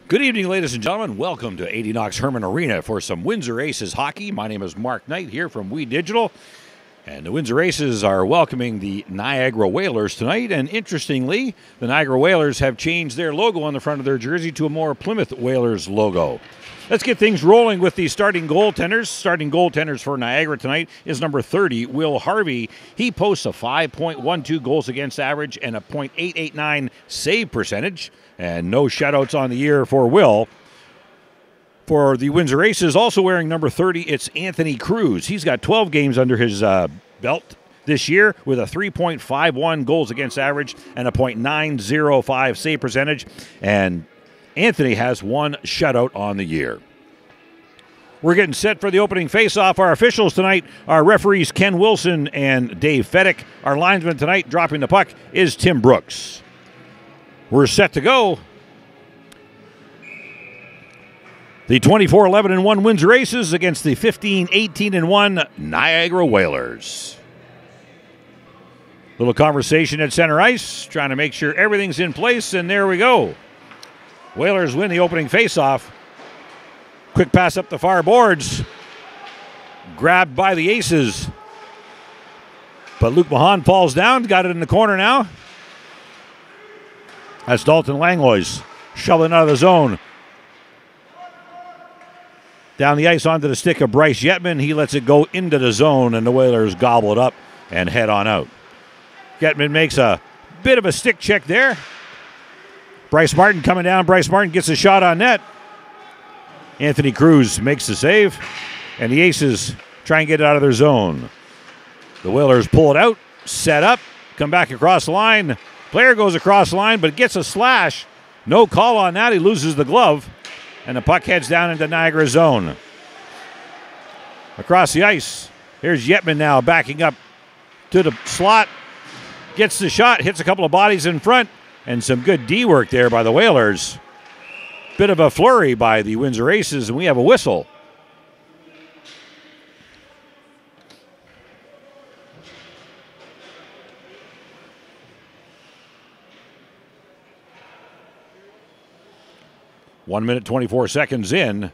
Good evening, ladies and gentlemen. Welcome to 80 Knox Herman Arena for some Windsor Aces hockey. My name is Mark Knight here from We Digital. And the Windsor Aces are welcoming the Niagara Whalers tonight. And interestingly, the Niagara Whalers have changed their logo on the front of their jersey to a more Plymouth Whalers logo. Let's get things rolling with the starting goaltenders. Starting goaltenders for Niagara tonight is number 30, Will Harvey. He posts a 5.12 goals against average and a .889 save percentage. And no shutouts on the year for Will. For the Windsor Aces, also wearing number 30, it's Anthony Cruz. He's got 12 games under his belt this year with a 3.51 goals against average and a .905 save percentage. And Anthony has one shutout on the year. We're getting set for the opening face-off. Our officials tonight are referees Ken Wilson and Dave Fedek. Our linesman tonight dropping the puck is Tim Brooks. We're set to go. The 24-11-1 Windsor Aces against the 15-18-1 Niagara Whalers. Little conversation at center ice, trying to make sure everything's in place, and there we go. Whalers win the opening faceoff. Quick pass up the far boards. Grabbed by the Aces. But Luke Mahan falls down, got it in the corner now. That's Dalton Langlois shoveling out of the zone. Down the ice onto the stick of Bryce Yetman. He lets it go into the zone, and the Whalers gobble it up and head on out. Yetman makes a bit of a stick check there. Bryce Martin coming down. Bryce Martin gets a shot on net. Anthony Cruz makes the save, and the Aces try and get it out of their zone. The Whalers pull it out, set up, come back across the line. Player goes across the line, but gets a slash. No call on that. He loses the glove, and the puck heads down into Niagara zone. Across the ice, here's Yetman now backing up to the slot. Gets the shot, hits a couple of bodies in front, and some good D work there by the Whalers. Bit of a flurry by the Windsor Aces, and we have a whistle. One minute, 24 seconds in.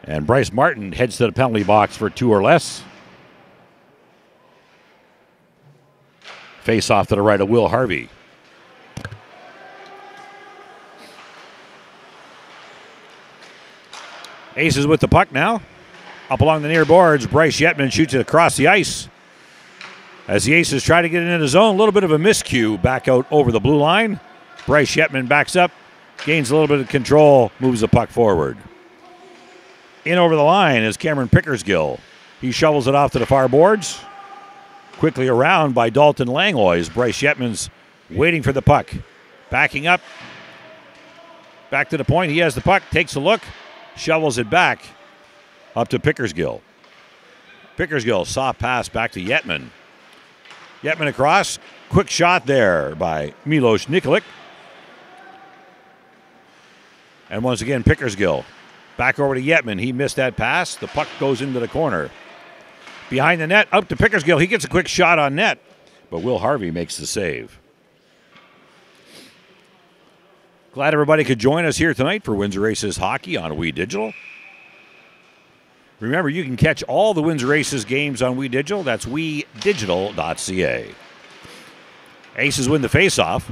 And Bryce Martin heads to the penalty box for two or less. Face off to the right of Will Harvey. Aces with the puck now. Up along the near boards, Bryce Yetman shoots it across the ice. As the Aces try to get it in the zone, a little bit of a miscue back out over the blue line. Bryce Yetman backs up, gains a little bit of control, moves the puck forward. In over the line is Cameron Pickersgill. He shovels it off to the far boards. Quickly around by Dalton Langlois. Bryce Yetman's waiting for the puck. Backing up. Back to the point. He has the puck, takes a look, shovels it back up to Pickersgill. Pickersgill, soft pass back to Yetman. Yetman across. Quick shot there by Milos Nikolic. And once again, Pickersgill. Back over to Yetman. He missed that pass. The puck goes into the corner. Behind the net, up to Pickersgill. He gets a quick shot on net, but Will Harvey makes the save. Glad everybody could join us here tonight for Windsor Aces hockey on We Digital. Remember, you can catch all the Windsor Aces games on We Digital. That's WeDigital.ca. Aces win the faceoff.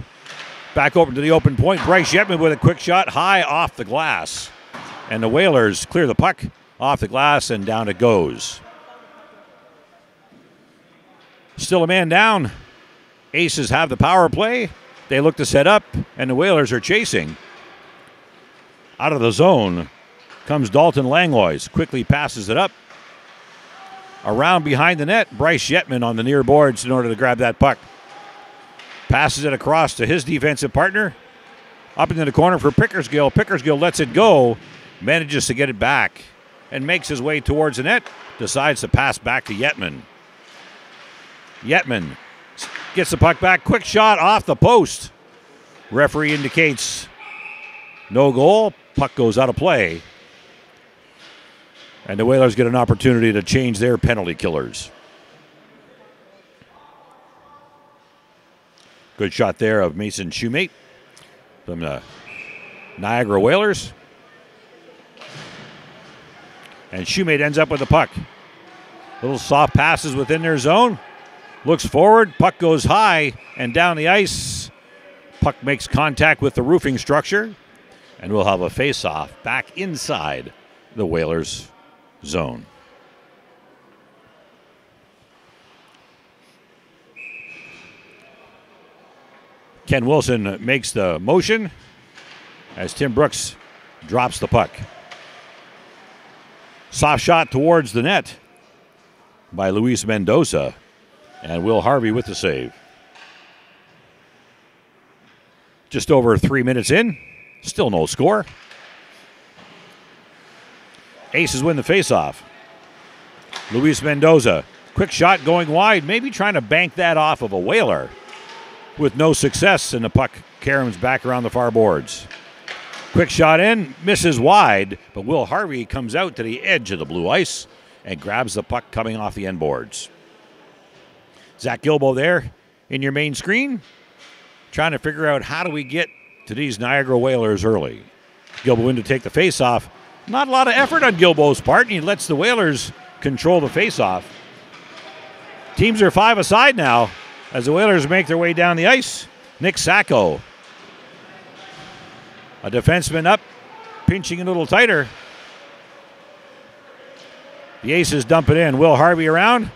Back open to the open point. Bryce Yetman with a quick shot high off the glass. And the Whalers clear the puck off the glass, and down it goes. Still a man down. Aces have the power play. They look to set up, and the Whalers are chasing. Out of the zone comes Dalton Langlois. Quickly passes it up. Around behind the net, Bryce Yetman on the near boards in order to grab that puck. Passes it across to his defensive partner. Up into the corner for Pickersgill. Pickersgill lets it go. Manages to get it back and makes his way towards the net. Decides to pass back to Yetman. Yetman gets the puck back. Quick shot off the post. Referee indicates No goal. Puck goes out of play. And the Whalers get an opportunity to change their penalty killers. Good shot there of Mason Shoemate from the Niagara Whalers. And Shoemate ends up with the puck. Little soft passes within their zone. Looks forward. Puck goes high and down the ice. Puck makes contact with the roofing structure. And we'll have a face-off back inside the Whalers' zone. Ken Wilson makes the motion as Tim Brooks drops the puck. Soft shot towards the net by Luis Mendoza, and Will Harvey with the save. Just over 3 minutes in, still no score. Aces win the faceoff. Luis Mendoza, quick shot going wide, maybe trying to bank that off of a Whaler with no success, and the puck caroms back around the far boards. Quick shot in, misses wide, but Will Harvey comes out to the edge of the blue ice and grabs the puck coming off the end boards. Zach Gilbo there in your main screen, trying to figure out how do we get to these Niagara Whalers early. Gilbo in to take the faceoff. Not a lot of effort on Gilbo's part, and he lets the Whalers control the faceoff. Teams are 5 aside now as the Whalers make their way down the ice. Nick Sacco, a defenseman up, pinching a little tighter. The Aces dump it in. Will Harvey around.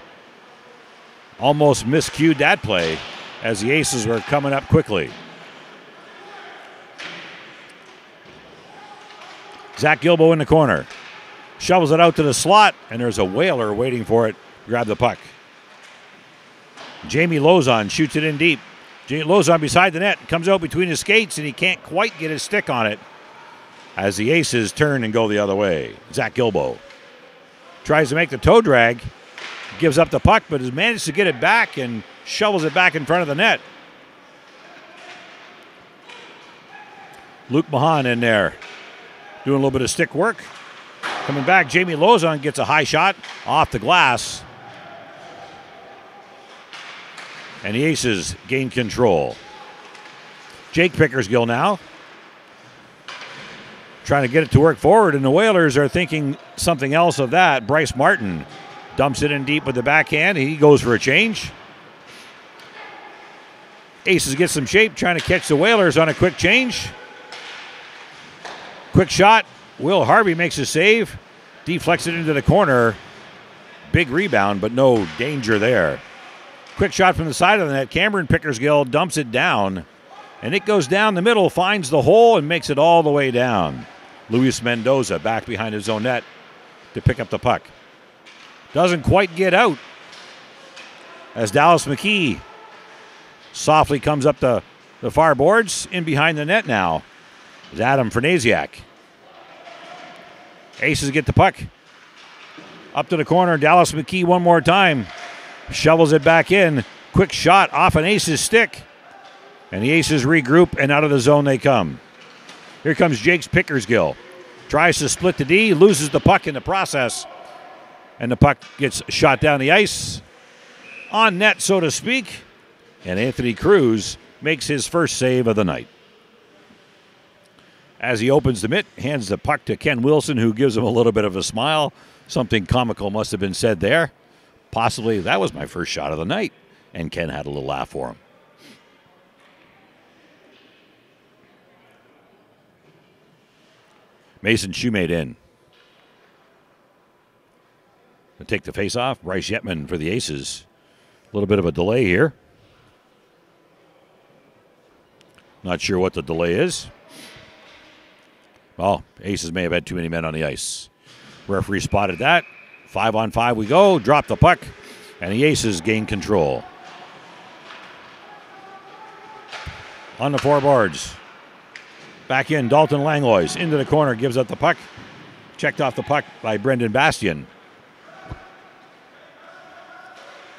Almost miscued that play as the Aces were coming up quickly. Zach Gilbo in the corner. Shovels it out to the slot, and there's a Whaler waiting for it. Grab the puck. Jamie Lozon shoots it in deep. Lozon beside the net, comes out between his skates, and he can't quite get his stick on it as the Aces turn and go the other way. Zach Gilbo tries to make the toe drag, gives up the puck, but has managed to get it back and shovels it back in front of the net. Luke Mahan in there, doing a little bit of stick work. Coming back, Jamie Lozon gets a high shot off the glass. And the Aces gain control. Jake Pickersgill now, trying to get it to work forward, and the Whalers are thinking something else of that. Bryce Martin dumps it in deep with the backhand. He goes for a change. Aces get some shape, trying to catch the Whalers on a quick change. Quick shot. Will Harvey makes a save. Deflects it into the corner. Big rebound, but no danger there. Quick shot from the side of the net. Cameron Pickersgill dumps it down, and it goes down the middle, finds the hole, and makes it all the way down. Luis Mendoza back behind his own net to pick up the puck. Doesn't quite get out as Dallas McKee softly comes up the far boards. In behind the net now is Adam Fernasiak. Aces get the puck up to the corner. Dallas McKee one more time. Shovels it back in. Quick shot off an Aces stick. And the Aces regroup, and out of the zone they come. Here comes Jake Pickersgill. Tries to split the D, loses the puck in the process. And the puck gets shot down the ice. On net, so to speak. And Anthony Cruz makes his first save of the night. As he opens the mitt, hands the puck to Ken Wilson, who gives him a little bit of a smile. Something comical must have been said there. Possibly that was my first shot of the night. And Ken had a little laugh for him. Mason Shoemate in. To take the face off, Bryce Yetman for the Aces. A little bit of a delay here. Not sure what the delay is. Well, Aces may have had too many men on the ice. Referee spotted that. 5-on-5 we go. Drop the puck. And the Aces gain control. On the foreboards. Back in, Dalton Langlois. Into the corner, gives up the puck. Checked off the puck by Brendan Bastian.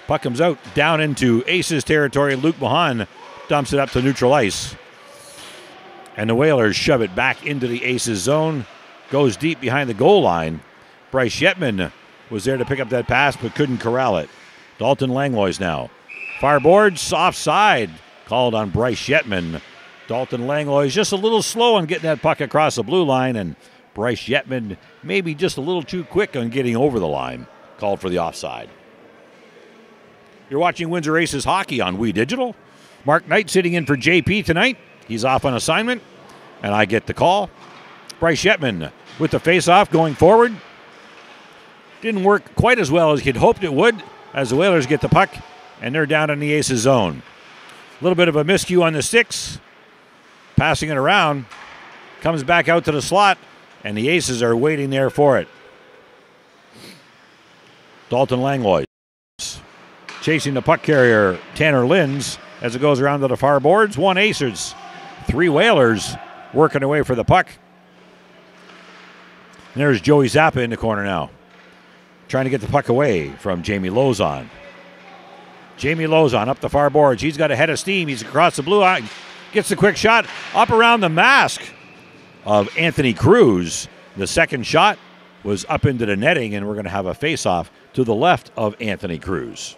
Puck comes out, down into Aces territory. Luke Mahan dumps it up to neutral ice. And the Whalers shove it back into the Aces zone. Goes deep behind the goal line. Bryce Yetman was there to pick up that pass but couldn't corral it. Dalton Langlois now. Far boards, offside. Called on Bryce Yetman. Dalton Langlois just a little slow on getting that puck across the blue line, and Bryce Yetman maybe just a little too quick on getting over the line. Called for the offside. You're watching Windsor Aces hockey on We Digital. Mark Knight sitting in for JP tonight. He's off on assignment, and I get the call. Bryce Yetman with the face-off going forward. Didn't work quite as well as he'd hoped it would as the Whalers get the puck, and they're down in the Aces zone. A little bit of a miscue on the sticks. Passing it around. Comes back out to the slot, and the Aces are waiting there for it. Dalton Langlois chasing the puck carrier, Tanner Linds, as it goes around to the far boards. 1 Aces, 3 Whalers working away for the puck. And there's Joey Zappa in the corner now, trying to get the puck away from Jamie Lozon. Jamie Lozon up the far boards. He's got a head of steam. He's across the blue line. Gets the quick shot up around the mask of Anthony Cruz. The second shot was up into the netting, and we're going to have a face-off to the left of Anthony Cruz.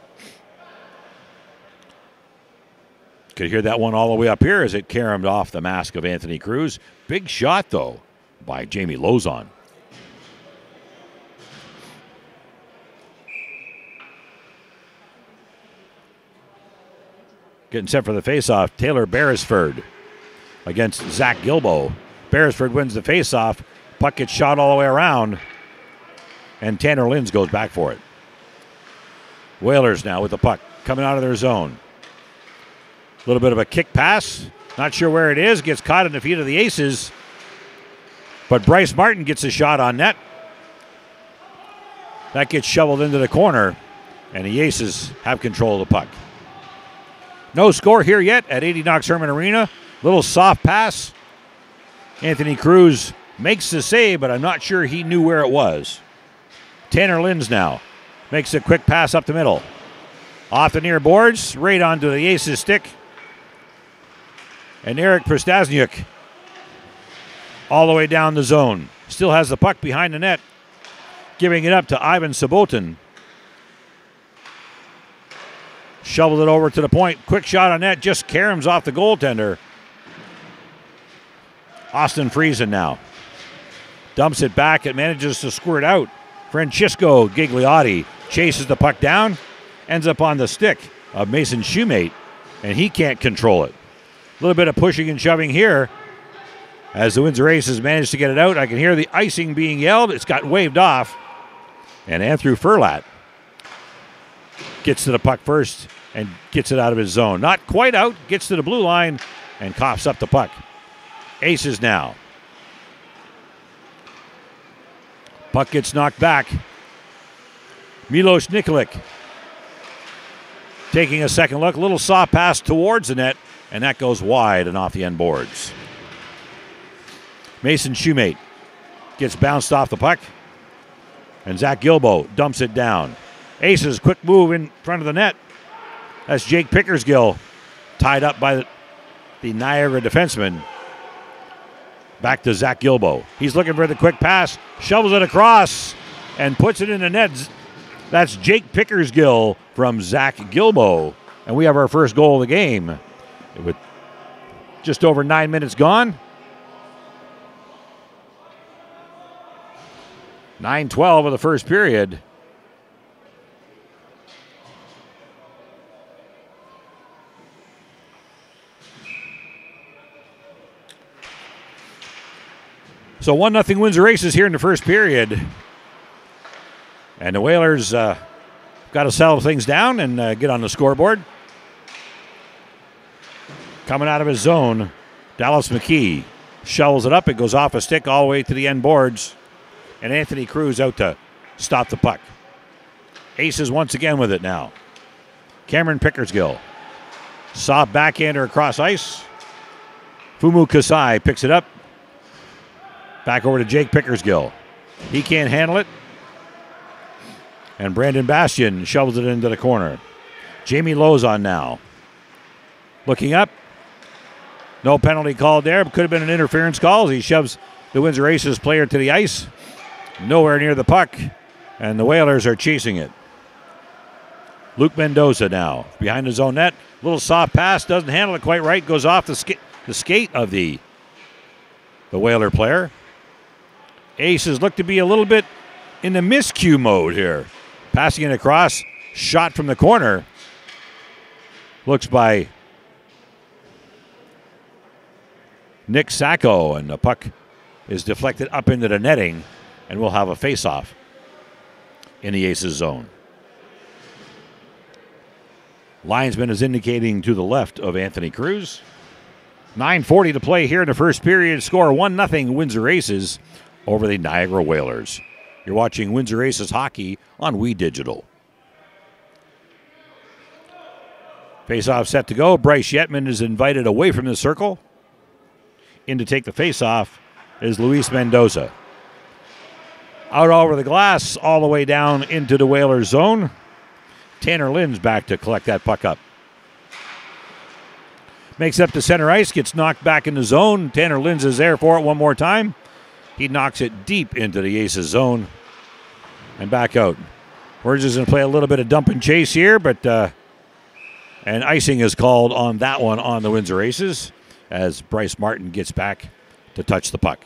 Could hear that one all the way up here as it caromed off the mask of Anthony Cruz. Big shot, though, by Jamie Lozon. Getting set for the faceoff, Taylor Beresford against Zach Gilbo. Beresford wins the faceoff. Puck gets shot all the way around, and Tanner Linds goes back for it. Whalers now with the puck coming out of their zone. A little bit of a kick pass. Not sure where it is. Gets caught in the feet of the Aces. But Bryce Martin gets a shot on net. That gets shoveled into the corner, and the Aces have control of the puck. No score here yet at 80 Knox Herman Arena. Little soft pass. Anthony Cruz makes the save, but I'm not sure he knew where it was. Tanner Linds now makes a quick pass up the middle. Off the near boards, right onto the Aces stick. And Eric Prostasniuk all the way down the zone. Still has the puck behind the net. Giving it up to Ivan Sabotin. Shoveled it over to the point. Quick shot on net. Just caroms off the goaltender. Austin Friesen now. Dumps it back. It manages to squirt out. Francisco Gigliotti chases the puck down. Ends up on the stick of Mason Shoemate. And he can't control it. A little bit of pushing and shoving here. As the Windsor Aces managed to get it out. I can hear the icing being yelled. It's got waved off. And Andrew Furlat gets to the puck first and gets it out of his zone. Not quite out, gets to the blue line and coughs up the puck. Aces now. Puck gets knocked back. Milos Nikolic taking a second look. Little soft pass towards the net, and that goes wide and off the end boards. Mason Shoemate gets bounced off the puck, and Zach Gilbo dumps it down. Aces, quick move in front of the net. That's Jake Pickersgill, tied up by the Niagara defenseman. Back to Zach Gilbo. He's looking for the quick pass, shovels it across, and puts it in the net. That's Jake Pickersgill from Zach Gilbo. And we have our first goal of the game. With just over 9 minutes gone. 9:12 of the first period. So 1-0 Windsor Aces here in the first period. And the Whalers got to settle things down and get on the scoreboard. Coming out of his zone, Dallas McKee shovels it up. It goes off a stick all the way to the end boards. And Anthony Cruz out to stop the puck. Aces once again with it now. Cameron Pickersgill. Soft backhander across ice. Fumu Kasai picks it up. Back over to Jake Pickersgill. He can't handle it. And Brandon Bastian shovels it into the corner. Jamie Lozon now. Looking up. No penalty called there. Could have been an interference call as he shoves the Windsor Aces player to the ice. Nowhere near the puck, and the Whalers are chasing it. Luke Mendoza now behind his own net. Little soft pass, doesn't handle it quite right. Goes off the skate of the Whaler player. Aces look to be a little bit in the miscue mode here. Passing it across, shot from the corner. Looks by Nick Sacco, and the puck is deflected up into the netting, and we'll have a face-off in the Aces zone. Linesman is indicating to the left of Anthony Cruz. 9:40 to play here in the first period. Score 1-0 Windsor Aces over the Niagara Whalers. You're watching Windsor Aces hockey on We Digital. Face-off set to go. Bryce Yetman is invited away from the circle. In to take the face-off is Luis Mendoza. Out over the glass, all the way down into the Whalers zone. Tanner Lynn's back to collect that puck up. Makes up to center ice, gets knocked back in the zone. Tanner Lynn's is there for it one more time. He knocks it deep into the Aces zone and back out. We're just going to play a little bit of dump and chase here, but and icing is called on that one on the Windsor Aces as Bryce Martin gets back to touch the puck.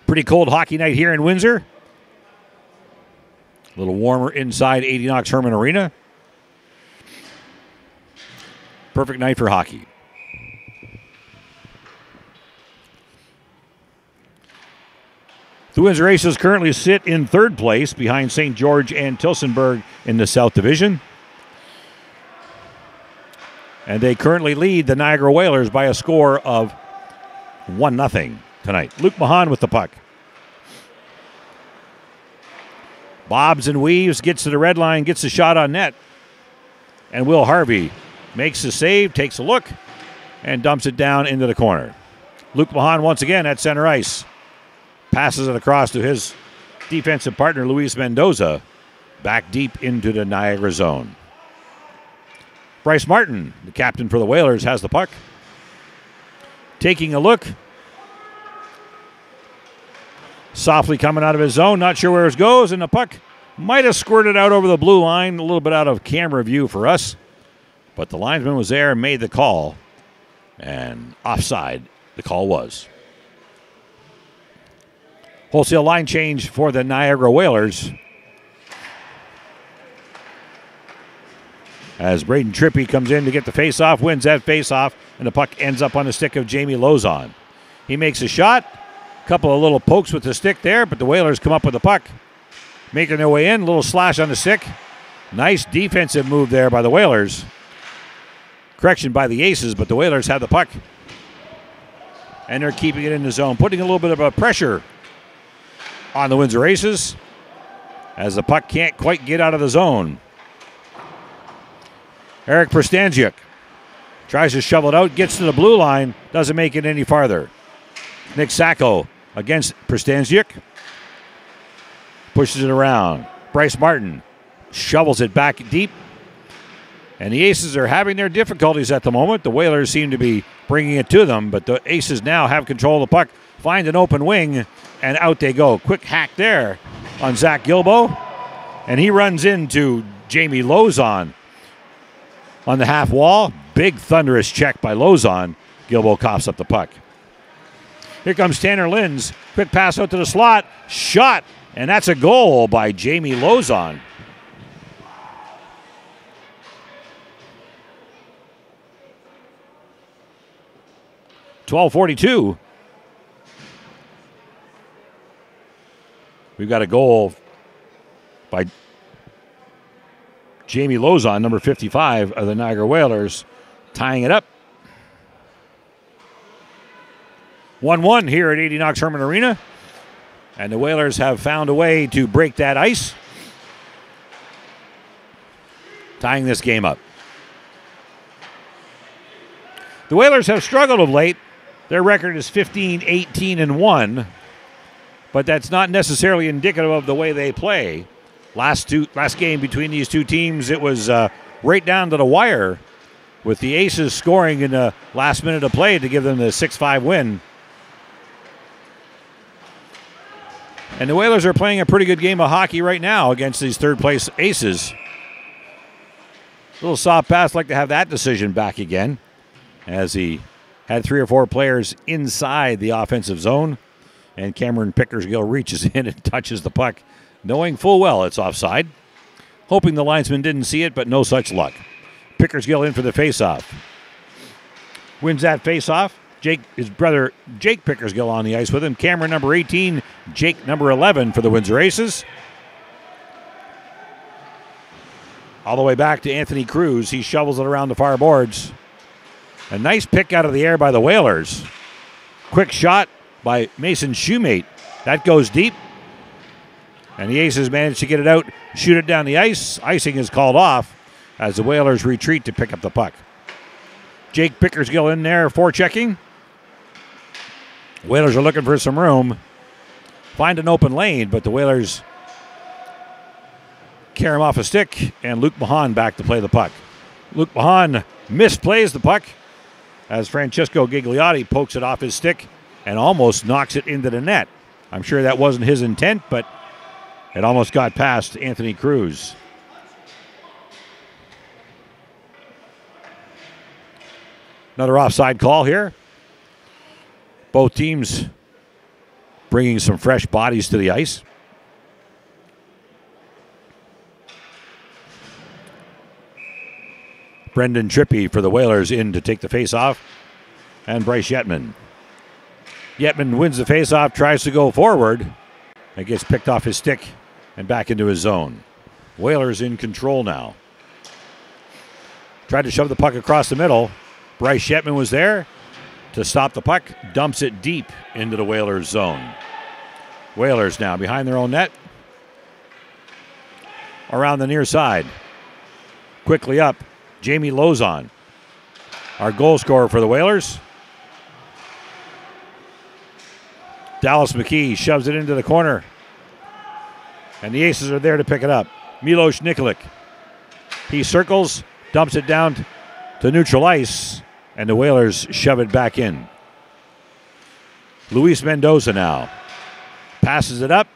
Pretty cold hockey night here in Windsor. A little warmer inside 80 Knox Herman Arena. Perfect night for hockey. The Windsor Aces currently sit in third place behind St. George and Tillsonburg in the South Division. And they currently lead the Niagara Whalers by a score of 1-0 tonight. Luke Mahan with the puck. Bobs and weaves, gets to the red line, gets the shot on net. And Will Harvey makes the save, takes a look, and dumps it down into the corner. Luke Mahan once again at center ice. Passes it across to his defensive partner, Luis Mendoza, back deep into the Niagara zone. Bryce Martin, the captain for the Whalers, has the puck. Taking a look. Softly coming out of his zone, not sure where it goes, and the puck might have squirted out over the blue line, a little bit out of camera view for us. But the linesman was there and made the call, and offside the call was. Wholesale line change for the Niagara Whalers. As Braden Trippy comes in to get the face-off, wins that face-off, and the puck ends up on the stick of Jamie Lozon. He makes a shot. A couple of little pokes with the stick there, but the Whalers come up with the puck. Making their way in, little slash on the stick. Nice defensive move there by the Whalers. Correction by the Aces, but the Whalers have the puck. And they're keeping it in the zone, putting a little bit of a pressure on the Windsor Aces as the puck can't quite get out of the zone. Eric Prostanziuk tries to shovel it out, gets to the blue line, doesn't make it any farther. Nick Sacco against Prostanziuk. Pushes it around. Bryce Martin shovels it back deep. And the Aces are having their difficulties at the moment. The Whalers seem to be bringing it to them, but the Aces now have control of the puck, find an open wing, and out they go. Quick hack there on Zach Gilbo. And he runs into Jamie Lozon on the half wall. Big thunderous check by Lozon. Gilbo coughs up the puck. Here comes Tanner Lynn's. Quick pass out to the slot. Shot. And that's a goal by Jamie Lozon. .12:42. We've got a goal by Jamie Lozon, number 55 of the Niagara Whalers, tying it up. 1-1 here at 80 Knox Herman Arena. And the Whalers have found a way to break that ice, tying this game up. The Whalers have struggled of late. Their record is 15-18-1, but that's not necessarily indicative of the way they play. Last game between these two teams, it was right down to the wire with the Aces scoring in the last minute of play to give them the 6-5 win. And the Whalers are playing a pretty good game of hockey right now against these third-place Aces. Little soft pass, like to have that decision back again, as he had 3 or 4 players inside the offensive zone, and Cameron Pickersgill reaches in and touches the puck, knowing full well it's offside. Hoping the linesman didn't see it, but no such luck. Pickersgill in for the faceoff. Wins that faceoff. His brother Jake Pickersgill on the ice with him. Cameron number 18, Jake number 11 for the Windsor Aces. All the way back to Anthony Cruz. He shovels it around the far boards. A nice pick out of the air by the Whalers. Quick shot by Mason Shoemate. That goes deep. And the Aces manage to get it out, shoot it down the ice. Icing is called off as the Whalers retreat to pick up the puck. Jake Pickersgill in there forechecking. Whalers are looking for some room. Find an open lane, but the Whalers carry him off a stick, and Luke Mahan back to play the puck. Luke Mahan misplays the puck as Francesco Gigliotti pokes it off his stick and almost knocks it into the net. I'm sure that wasn't his intent, but it almost got past Anthony Cruz. Another offside call here. Both teams bringing some fresh bodies to the ice. Brendan Trippy for the Whalers in to take the face-off, and Bryce Yetman. Yetman wins the face-off, tries to go forward, and gets picked off his stick and back into his zone. Whalers in control now. Tried to shove the puck across the middle. Bryce Yetman was there to stop the puck, dumps it deep into the Whalers zone. Whalers now behind their own net. Around the near side. Quickly up, Jamie Lozon, our goal scorer for the Whalers. Dallas McKee shoves it into the corner. And the Aces are there to pick it up. Milos Nikolic. He circles, dumps it down to neutral ice, and the Whalers shove it back in. Luis Mendoza now. Passes it up.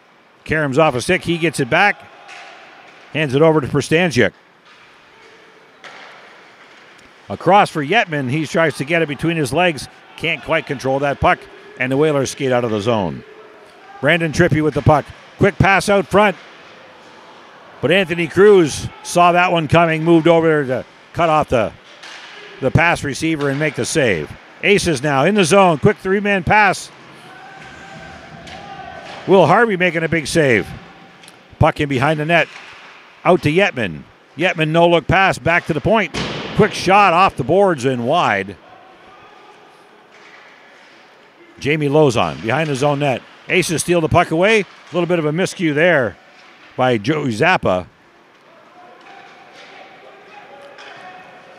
Karam's off a stick. He gets it back. Hands it over to Prstanchik. Across for Yetman. He tries to get it between his legs. Can't quite control that puck. And the Whalers skate out of the zone. Brandon Trippy with the puck. Quick pass out front. But Anthony Cruz saw that one coming. Moved over to cut off the pass receiver and make the save. Aces now in the zone. Quick 3-man pass. Will Harvey making a big save. Puck in behind the net. Out to Yetman. Yetman no-look pass back to the point. Quick shot off the boards and wide. Jamie Lozon behind his own net. Aces steal the puck away. A little bit of a miscue there by Joey Zappa.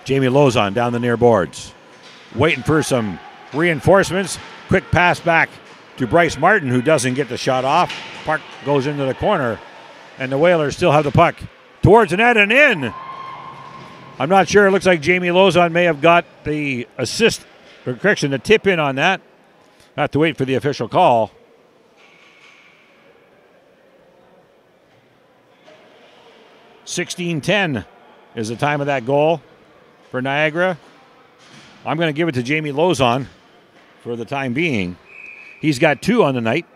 Jamie Lozon down the near boards. Waiting for some reinforcements. Quick pass back to Bryce Martin, who doesn't get the shot off. Puck goes into the corner, and the Whalers still have the puck towards the net and in. I'm not sure. It looks like Jamie Lozon may have got the assist, or correction, the tip in on that. Have to wait for the official call. .16:10 is the time of that goal for Niagara. I'm going to give it to Jamie Lozon for the time being. He's got 2 on the night.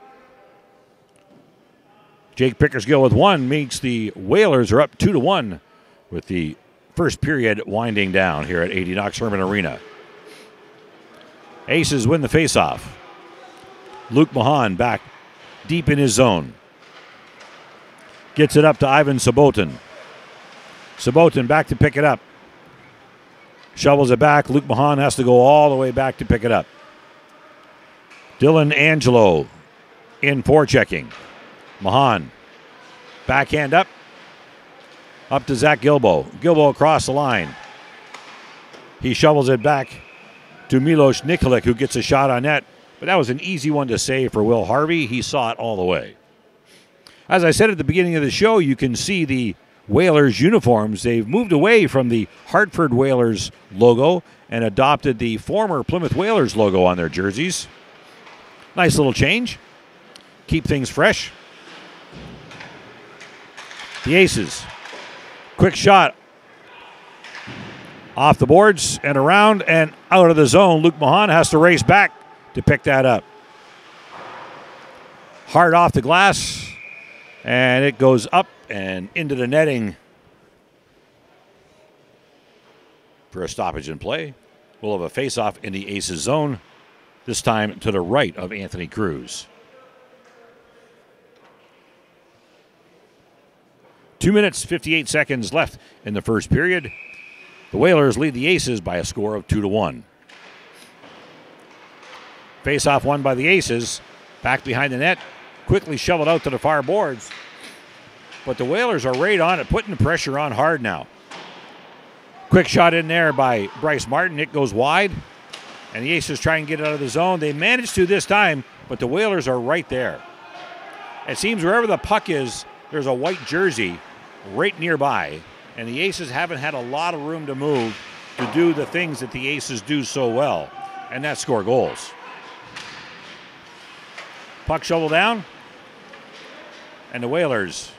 Jake Pickersgill with 1 makes the Whalers are up 2-1 with the first period winding down here at 80 Knox Herman Arena. Aces win the faceoff. Luke Mahan back deep in his zone. Gets it up to Ivan Sabotin. Sabotin back to pick it up. Shovels it back. Luke Mahan has to go all the way back to pick it up. Dylan Angelo in forechecking. Mahan. Backhand up. Up to Zach Gilbo. Gilbo across the line. He shovels it back to Milos Nikolic, who gets a shot on net. But that was an easy one to save for Will Harvey. He saw it all the way. As I said at the beginning of the show, you can see the Whalers uniforms. They've moved away from the Hartford Whalers logo and adopted the former Plymouth Whalers logo on their jerseys. Nice little change. Keep things fresh. The Aces. Quick shot. Off the boards and around and out of the zone. Luke Mahan has to race back to pick that up. Hard off the glass. And it goes up and into the netting for a stoppage in play. We'll have a face-off in the Aces zone, this time to the right of Anthony Cruz. 2 minutes, 58 seconds left in the first period. The Whalers lead the Aces by a score of 2-1. Face-off won by the Aces. Back behind the net. Quickly shoveled out to the far boards. But the Whalers are right on it, putting the pressure on hard now. Quick shot in there by Bryce Martin. It goes wide. And the Aces try and get it out of the zone. They managed to this time, but the Whalers are right there. It seems wherever the puck is, there's a white jersey right nearby. And the Aces haven't had a lot of room to move to do the things that the Aces do so well, and that's score goals. Puck shovel down, and the Whalers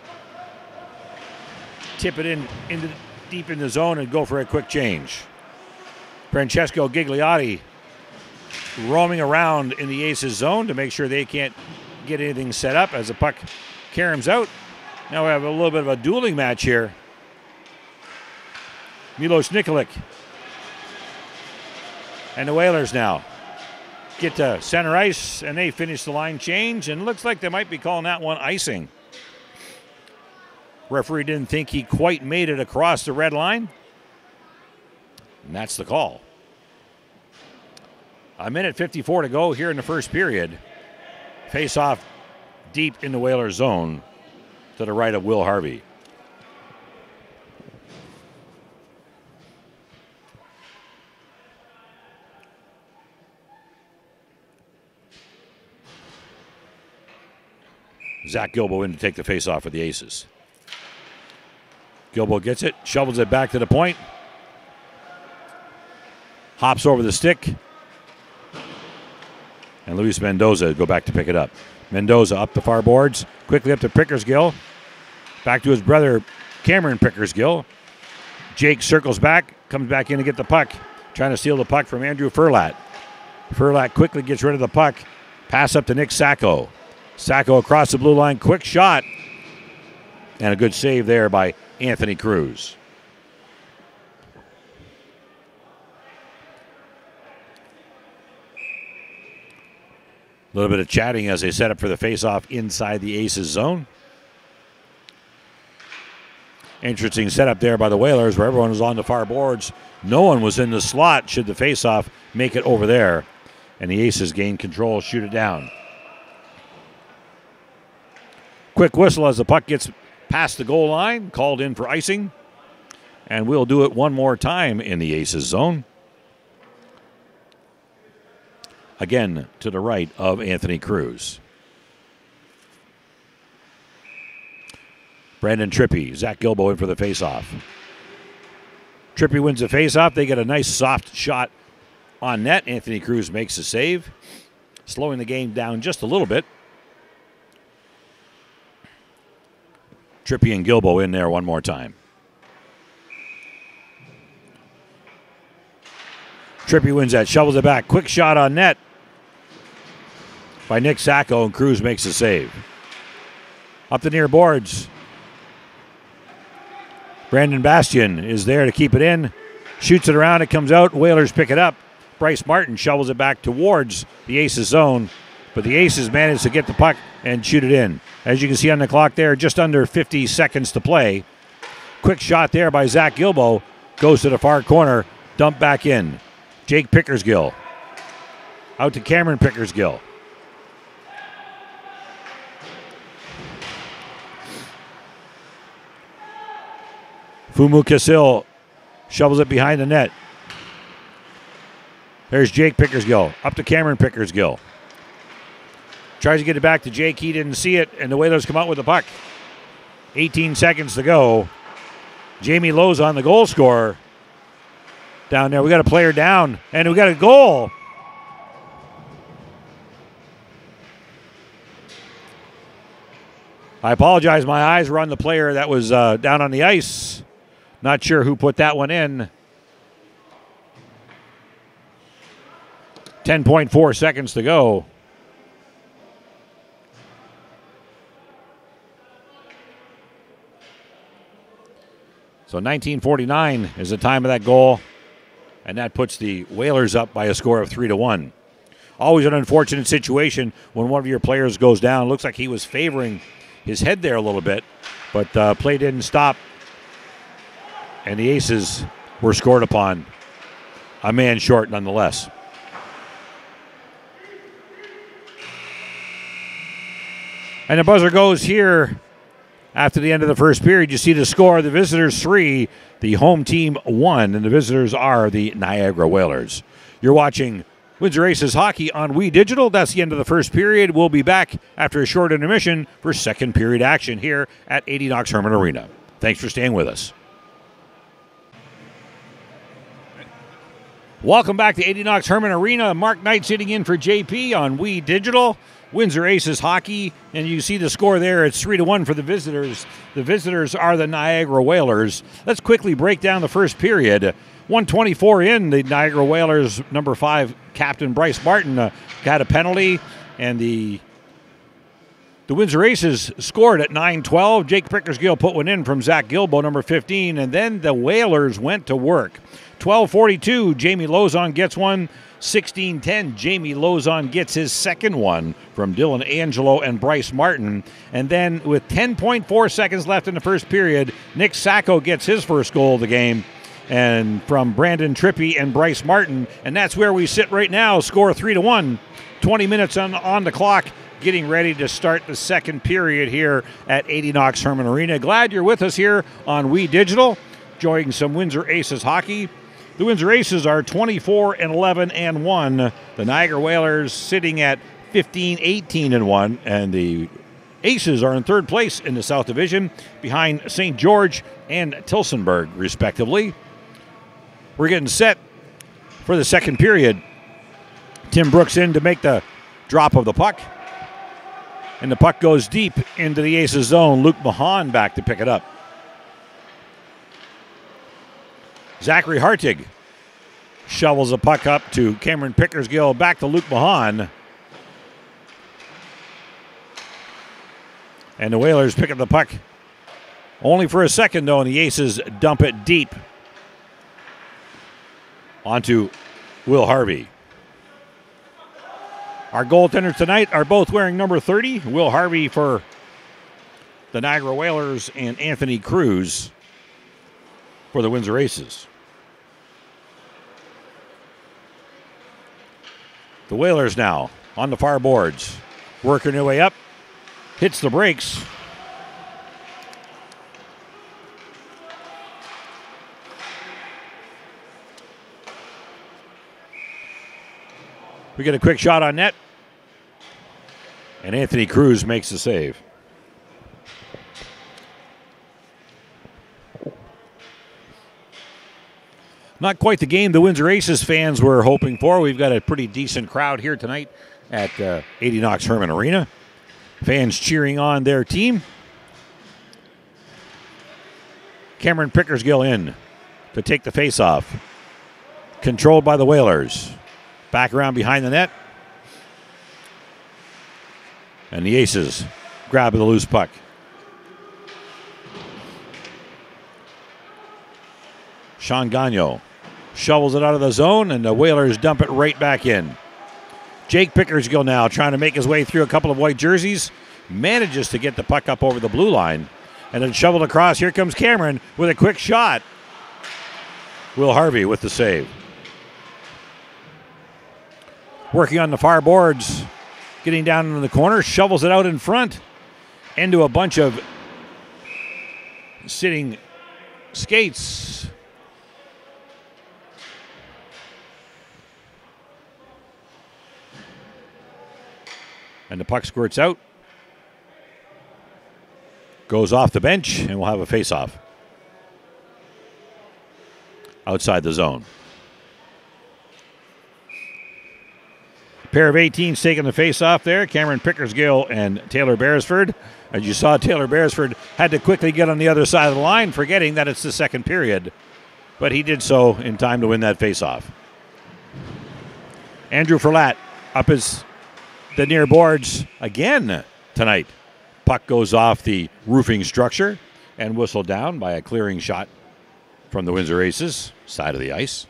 tip it into deep in the zone and go for a quick change. Francesco Gigliotti roaming around in the Aces zone to make sure they can't get anything set up as the puck caroms out. Now we have a little bit of a dueling match here. Milos Nikolic and the Whalers now get to center ice, and they finish the line change, and looks like they might be calling that one icing. Referee didn't think he quite made it across the red line, and that's the call. 1:54 to go here in the first period. Face-off deep in the Whalers zone to the right of Will Harvey. Zach Gilbo in to take the face-off for the Aces. Gilbo gets it, shovels it back to the point. Hops over the stick. And Luis Mendoza go back to pick it up. Mendoza up the far boards, quickly up to Pickersgill. Back to his brother, Cameron Pickersgill. Jake circles back, comes back in to get the puck. Trying to steal the puck from Andrew Furlat. Furlat quickly gets rid of the puck. Pass up to Nick Sacco. Sacco across the blue line, quick shot. And a good save there by Anthony Cruz. A little bit of chatting as they set up for the face-off inside the Aces zone. Interesting setup there by the Whalers where everyone was on the far boards. No one was in the slot should the face-off make it over there. And the Aces gain control, shoot it down. Quick whistle as the puck gets past the goal line, called in for icing. And we'll do it one more time in the Aces zone. Again, to the right of Anthony Cruz. Brandon Trippy, Zach Gilbo in for the faceoff. Trippy wins the faceoff. They get a nice soft shot on net. Anthony Cruz makes a save, slowing the game down just a little bit. Trippy and Gilbo in there one more time. Trippy wins that, shovels it back. Quick shot on net by Nick Sacco, and Cruz makes a save. Up the near boards. Brandon Bastian is there to keep it in. Shoots it around, it comes out. Whalers pick it up. Bryce Martin shovels it back towards the Aces zone, but the Aces manage to get the puck and shoot it in. As you can see on the clock there, just under 50 seconds to play. Quick shot there by Zach Gilbo. Goes to the far corner, dumped back in. Jake Pickersgill. Out to Cameron Pickersgill. Fumu Casil shovels it behind the net. There's Jake Pickersgill. Up to Cameron Pickersgill. Tries to get it back to Jake. He didn't see it, and the Whalers come out with the puck. 18 seconds to go. Jamie Lowe's on the goal scorer. Down there, we got a player down, and we got a goal. I apologize, my eyes were on the player that was down on the ice. Not sure who put that one in. 10.4 seconds to go. So 19:49 is the time of that goal, and that puts the Whalers up by a score of 3-1. Always an unfortunate situation when one of your players goes down. Looks like he was favoring his head there a little bit, but play didn't stop, and the Aces were scored upon. A man short nonetheless. And the buzzer goes here after the end of the first period. You see the score, the visitors 3, the home team 1, and the visitors are the Niagara Whalers. You're watching Windsor Aces hockey on We Digital. That's the end of the first period. We'll be back after a short intermission for second period action here at 80 Knox Herman Arena. Thanks for staying with us. Welcome back to 80 Knox Herman Arena. Mark Knight sitting in for JP on We Digital. Windsor Aces hockey, and you see the score there. It's 3-1 for the visitors. The visitors are the Niagara Whalers. Let's quickly break down the first period. 1:24 in, the Niagara Whalers number 5 captain Bryce Martin got a penalty, and the Windsor Aces scored at 9:12. Jake Pickersgill put one in from Zach Gilbo, number 15, and then the Whalers went to work. 12:42, Jamie Lozon gets one. 16:10, Jamie Lozon gets his second one from Dylan Angelo and Bryce Martin. And then with 10.4 seconds left in the first period, Nick Sacco gets his first goal of the game, and from Brandon Trippy and Bryce Martin. And that's where we sit right now, score 3-1. 20 minutes on the clock, getting ready to start the second period here at 80 Knox Herman Arena. Glad you're with us here on We Digital, enjoying some Windsor Aces hockey. The Windsor Aces are 24-11-1. The Niagara Whalers sitting at 15-18-1, and the Aces are in third place in the South Division behind St. George and Tillsonburg, respectively. We're getting set for the second period. Tim Brooks in to make the drop of the puck, and the puck goes deep into the Aces zone. Luke Mahan back to pick it up. Zachary Hartig shovels the puck up to Cameron Pickersgill, back to Luke Mahan. And the Whalers pick up the puck only for a second, though, and the Aces dump it deep onto Will Harvey. Our goaltenders tonight are both wearing number 30, Will Harvey for the Niagara Whalers and Anthony Cruz for the Windsor Aces. The Whalers now on the far boards, working their way up, hits the brakes. We get a quick shot on net, and Anthony Cruz makes the save. Not quite the game the Windsor Aces fans were hoping for. We've got a pretty decent crowd here tonight at 80 Knox Herman Arena. Fans cheering on their team. Cameron Pickersgill in to take the faceoff. Controlled by the Whalers. Back around behind the net. And the Aces grab the loose puck. Sean Gagnon shovels it out of the zone, and the Whalers dump it right back in. Jake Pickersgill now trying to make his way through a couple of white jerseys. Manages to get the puck up over the blue line, and then shoveled across. Here comes Cameron with a quick shot. Will Harvey with the save. Working on the far boards, getting down into the corner, shovels it out in front into a bunch of sitting skates. And the puck squirts out. Goes off the bench, and we'll have a face-off. outside the zone. Pair of 18s taking the face-off there. Cameron Pickersgill and Taylor Beresford. As you saw, Taylor Beresford had to quickly get on the other side of the line, forgetting that it's the second period. But he did so in time to win that face-off. Andrew Ferlat up the near boards again tonight. Puck goes off the roofing structure and whistled down by a clearing shot from the Windsor Aces, side of the ice.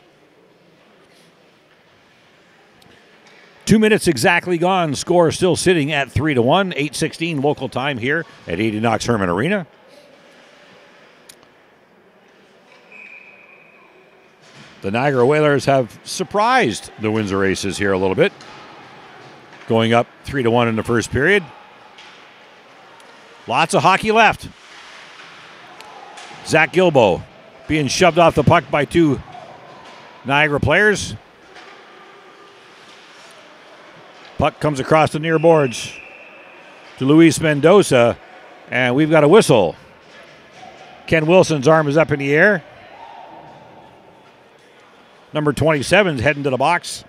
2 minutes exactly gone. Score still sitting at 3-1. 8:16 local time here at 80 Knox Herman Arena. The Niagara Whalers have surprised the Windsor Aces here a little bit, going up 3-1 in the first period. Lots of hockey left. Zach Gilbo being shoved off the puck by two Niagara players. Puck comes across the near boards to Luis Mendoza, and we've got a whistle. Ken Wilson's arm is up in the air. Number 27 is heading to the box.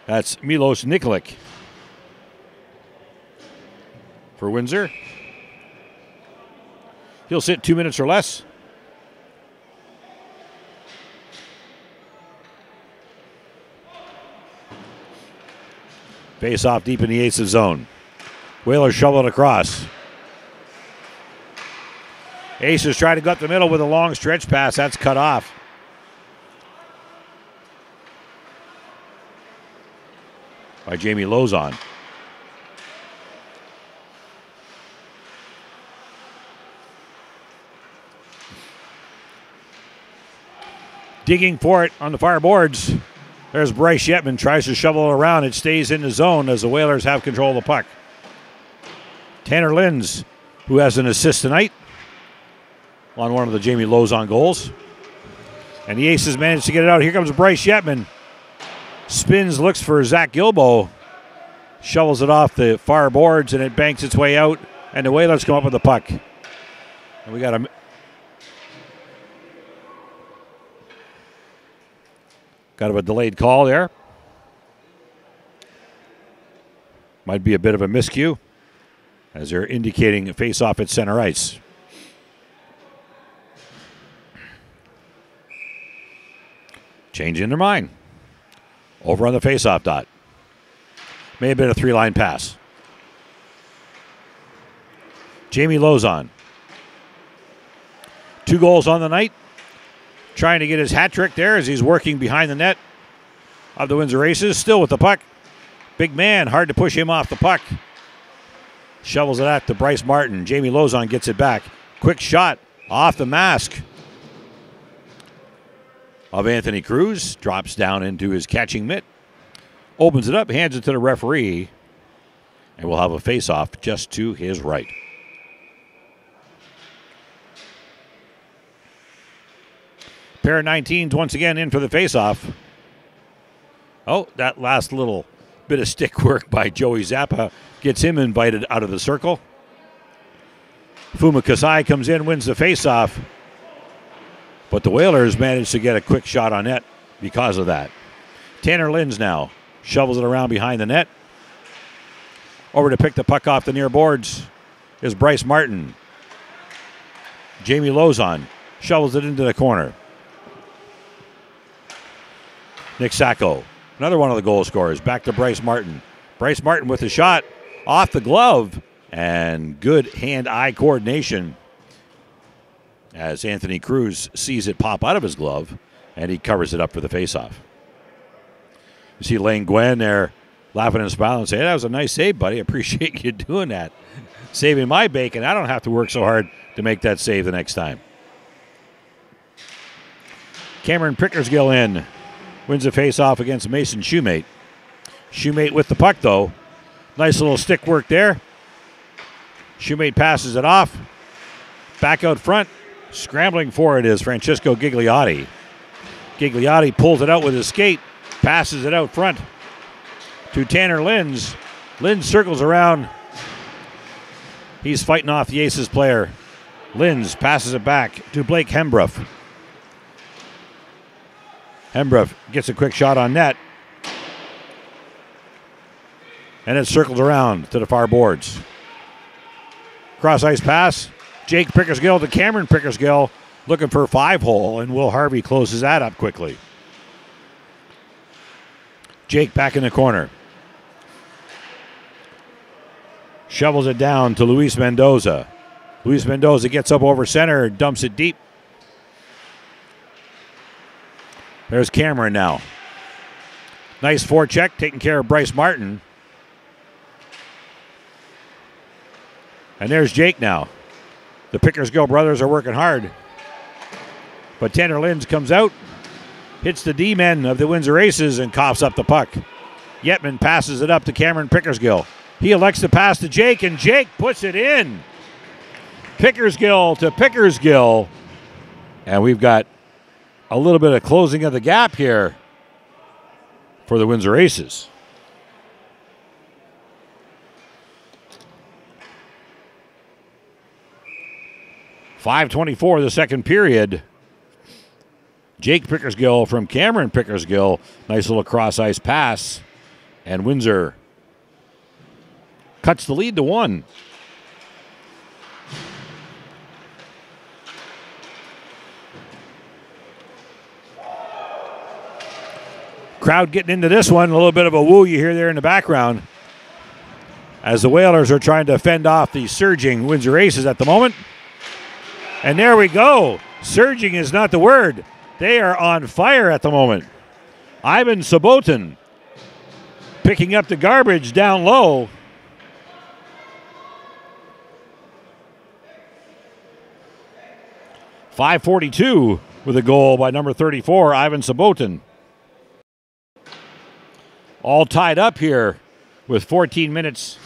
That's Milos Nikolic for Windsor. He'll sit 2 minutes or less. Face off deep in the Aces zone. Whalers shovel it across. Aces try to go up the middle with a long stretch pass. That's cut off. By Jamie Lozon. Digging for it on the far boards. There's Bryce Yetman, tries to shovel it around. It stays in the zone as the Whalers have control of the puck. Tanner Linz, who has an assist tonight on one of the Jamie Lozon goals. And the Aces managed to get it out. Here comes Bryce Yetman. Spins, looks for Zach Gilbo. Shovels it off the far boards, and it banks its way out. And the Whalers come up with the puck. And we got a delayed call there. Might be a bit of a miscue as they're indicating a face-off at center ice. Changing their mind. Over on the face-off dot. May have been a three-line pass. Jamie Lozon. 2 goals on the night. Trying to get his hat trick there as he's working behind the net of the Windsor Aces. Still with the puck. Big man, hard to push him off the puck. Shovels it out to Bryce Martin. Jamie Lozon gets it back. Quick shot off the mask of Anthony Cruz. Drops down into his catching mitt. Opens it up, hands it to the referee. And we'll have a face-off just to his right. Pair of 19s once again in for the face-off. Oh, that last little bit of stick work by Joey Zappa gets him invited out of the circle. Fuma Kasai comes in, wins the face-off. But the Whalers managed to get a quick shot on net because of that. Tanner Linz now shovels it around behind the net. Over to pick the puck off the near boards is Bryce Martin. Jamie Lozon shovels it into the corner. Nick Sacco, another one of the goal scorers, back to Bryce Martin. Bryce Martin with a shot off the glove, and good hand-eye coordination as Anthony Cruz sees it pop out of his glove, and he covers it up for the faceoff. You see Lane Gwen there laughing and smiling and saying, that was a nice save, buddy. I appreciate you doing that. Saving my bacon. I don't have to work so hard to make that save the next time. Cameron Pickersgill in. Wins the face-off against Mason Shoemate. Shoemate with the puck, though. Nice little stick work there. Shoemate passes it off. Back out front. Scrambling for it is Francisco Gigliotti. Gigliotti pulls it out with his skate. Passes it out front to Tanner Linz. Linz circles around He's fighting off the Aces player. Linz passes it back to Blake Hembrough. Hembrough gets a quick shot on net. And it circles around to the far boards. Cross ice pass. Jake Pickersgill to Cameron Pickersgill, looking for a 5-hole, and Will Harvey closes that up quickly. Jake back in the corner. Shovels it down to Luis Mendoza. Luis Mendoza gets up over center, dumps it deep. There's Cameron now. Nice forecheck, taking care of Bryce Martin. And there's Jake now. The Pickersgill brothers are working hard. But Tanner Linz comes out, hits the D-men of the Windsor Aces, and coughs up the puck. Yetman passes it up to Cameron Pickersgill. He elects to pass to Jake, and Jake puts it in. Pickersgill to Pickersgill. And we've got a little bit of closing of the gap here for the Windsor Aces. .5:24 the second period. Jake Pickersgill from Cameron Pickersgill. Nice little cross-ice pass. And Windsor cuts the lead to 1. Crowd getting into this one. A little bit of a woo you hear there in the background, as the Whalers are trying to fend off the surging Windsor Aces at the moment. And there we go. Surging is not the word. They are on fire at the moment. Ivan Sabotin picking up the garbage down low. .542 with a goal by number 34, Ivan Sabotin. All tied up here with 14 minutes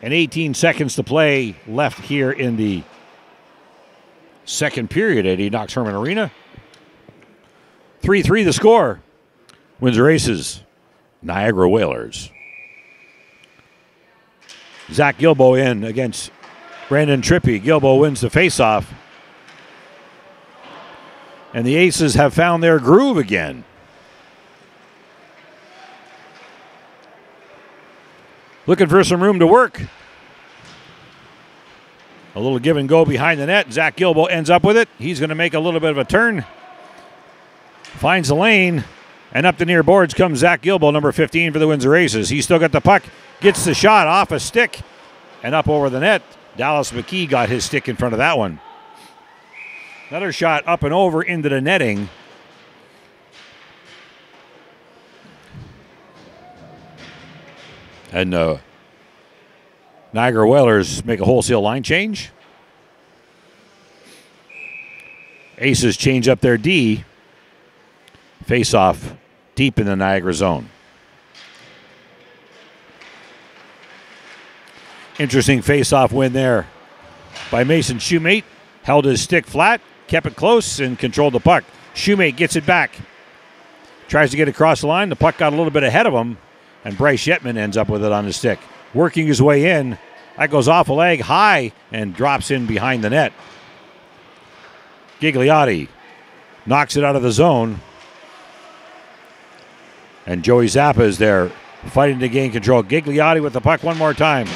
and 18 seconds to play left here in the second period at Knox Herman Arena. 3-3 the score. Windsor Aces, Niagara Whalers. Zach Gilbo in against Brandon Trippy. Gilbo wins the faceoff. And the Aces have found their groove again. Looking for some room to work. A little give and go behind the net. Zach Gilbo ends up with it. He's going to make a little bit of a turn. Finds the lane. And up the near boards comes Zach Gilbo, number 15 for the Windsor Aces. He's still got the puck. Gets the shot off a stick. And up over the net. Dallas McKee got his stick in front of that one. Another shot up and over into the netting. And Niagara Whalers make a wholesale line change. Aces change up their D. Face off deep in the Niagara zone. Interesting face-off win there by Mason Shoemate. Held his stick flat, kept it close, and controlled the puck. Shoemate gets it back. Tries to get across the line. The puck got a little bit ahead of him, and Bryce Yetman ends up with it on his stick. Working his way in. That goes off a leg high and drops in behind the net. Gigliotti knocks it out of the zone. And Joey Zappa is there fighting to gain control. Gigliotti with the puck one more time.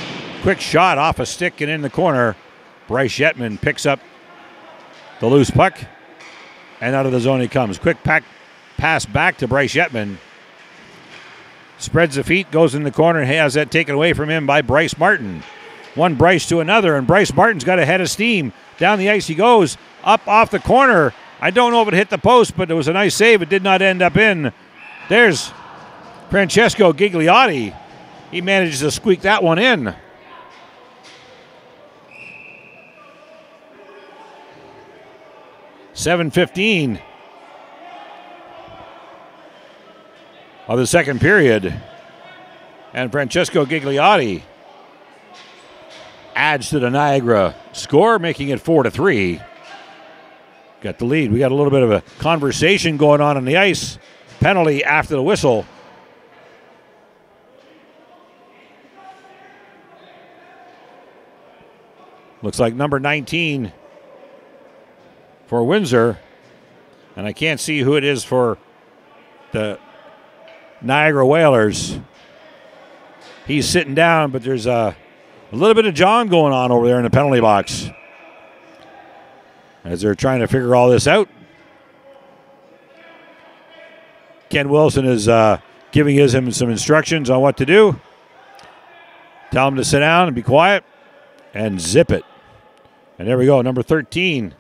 Quick shot off a stick and in the corner. Bryce Yetman picks up the loose puck. And out of the zone he comes. Quick pass back to Bryce Yetman. Spreads the feet, goes in the corner, and has that taken away from him by Bryce Martin. One Bryce to another, and Bryce Martin's got a head of steam. Down the ice he goes, up off the corner. I don't know if it hit the post, but it was a nice save. It did not end up in. There's Francesco Gigliotti. He manages to squeak that one in. .7:15 of the second period. And Francesco Gigliotti adds to the Niagara score, making it 4-3. Got the lead. We got a little bit of a conversation going on the ice. Penalty after the whistle. Looks like number 19 for Windsor. And I can't see who it is for the Niagara Whalers. He's sitting down, but there's a little bit of John going on over there in the penalty box as they're trying to figure all this out. Ken Wilson is giving him some instructions on what to do. Tell him to sit down and be quiet and zip it. And there we go. Number 13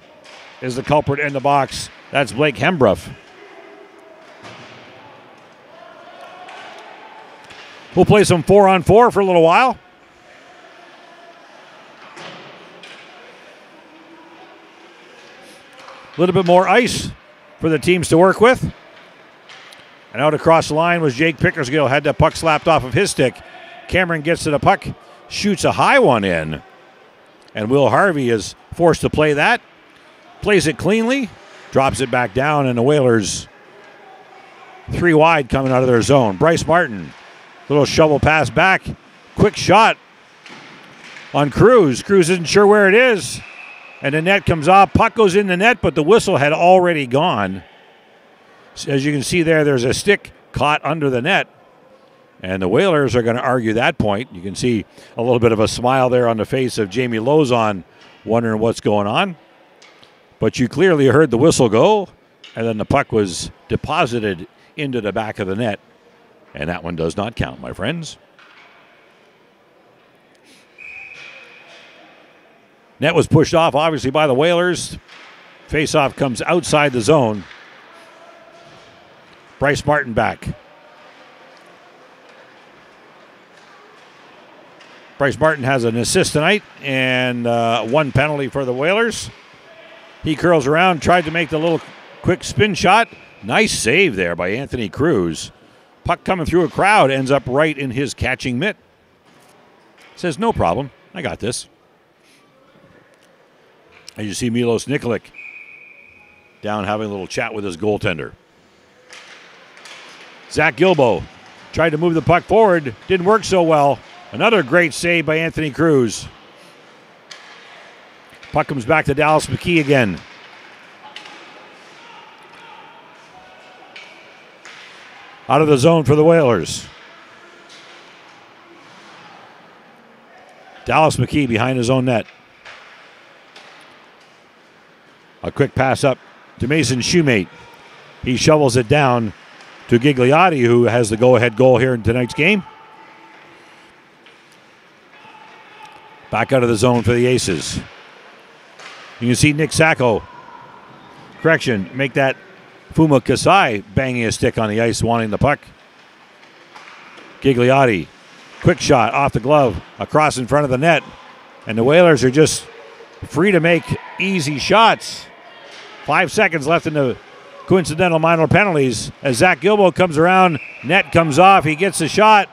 is the culprit in the box. That's Blake Hembrough. We'll play some 4-on-4 for a little while. A little bit more ice for the teams to work with. And out across the line was Jake Pickersgill. Had that puck slapped off of his stick. Cameron gets to the puck, shoots a high one in. And Will Harvey is forced to play that. Plays it cleanly, drops it back down, and the Whalers 3 wide coming out of their zone. Bryce Martin, little shovel pass back. Quick shot on Cruz. Cruz isn't sure where it is. And the net comes off. Puck goes in the net, but the whistle had already gone. As you can see there, there's a stick caught under the net. And the Whalers are going to argue that point. You can see a little bit of a smile there on the face of Jamie Lozon, wondering what's going on. But you clearly heard the whistle go, and then the puck was deposited into the back of the net. And that one does not count, my friends. Net was pushed off, obviously, by the Whalers. Faceoff comes outside the zone. Bryce Martin back. Bryce Martin has an assist tonight and 1 penalty for the Whalers. He curls around, tried to make the little quick spin shot. Nice save there by Anthony Cruz. Puck coming through a crowd, ends up right in his catching mitt. Says, no problem, I got this. And you see Milos Nikolic down having a little chat with his goaltender. Zach Gilbo tried to move the puck forward, didn't work so well. Another great save by Anthony Cruz. Puck comes back to Dallas McKee again. Out of the zone for the Whalers. Dallas McKee behind his own net. A quick pass up to Mason Shoemate. He shovels it down to Gigliotti, who has the go-ahead goal here in tonight's game. Back out of the zone for the Aces. You can see Nick Sacco, make that Fuma Kasai banging a stick on the ice, wanting the puck. Gigliotti, quick shot off the glove, across in front of the net. And the Whalers are just free to make easy shots. 5 seconds left in the coincidental minor penalties. As Zach Gilbo comes around, net comes off, he gets a shot.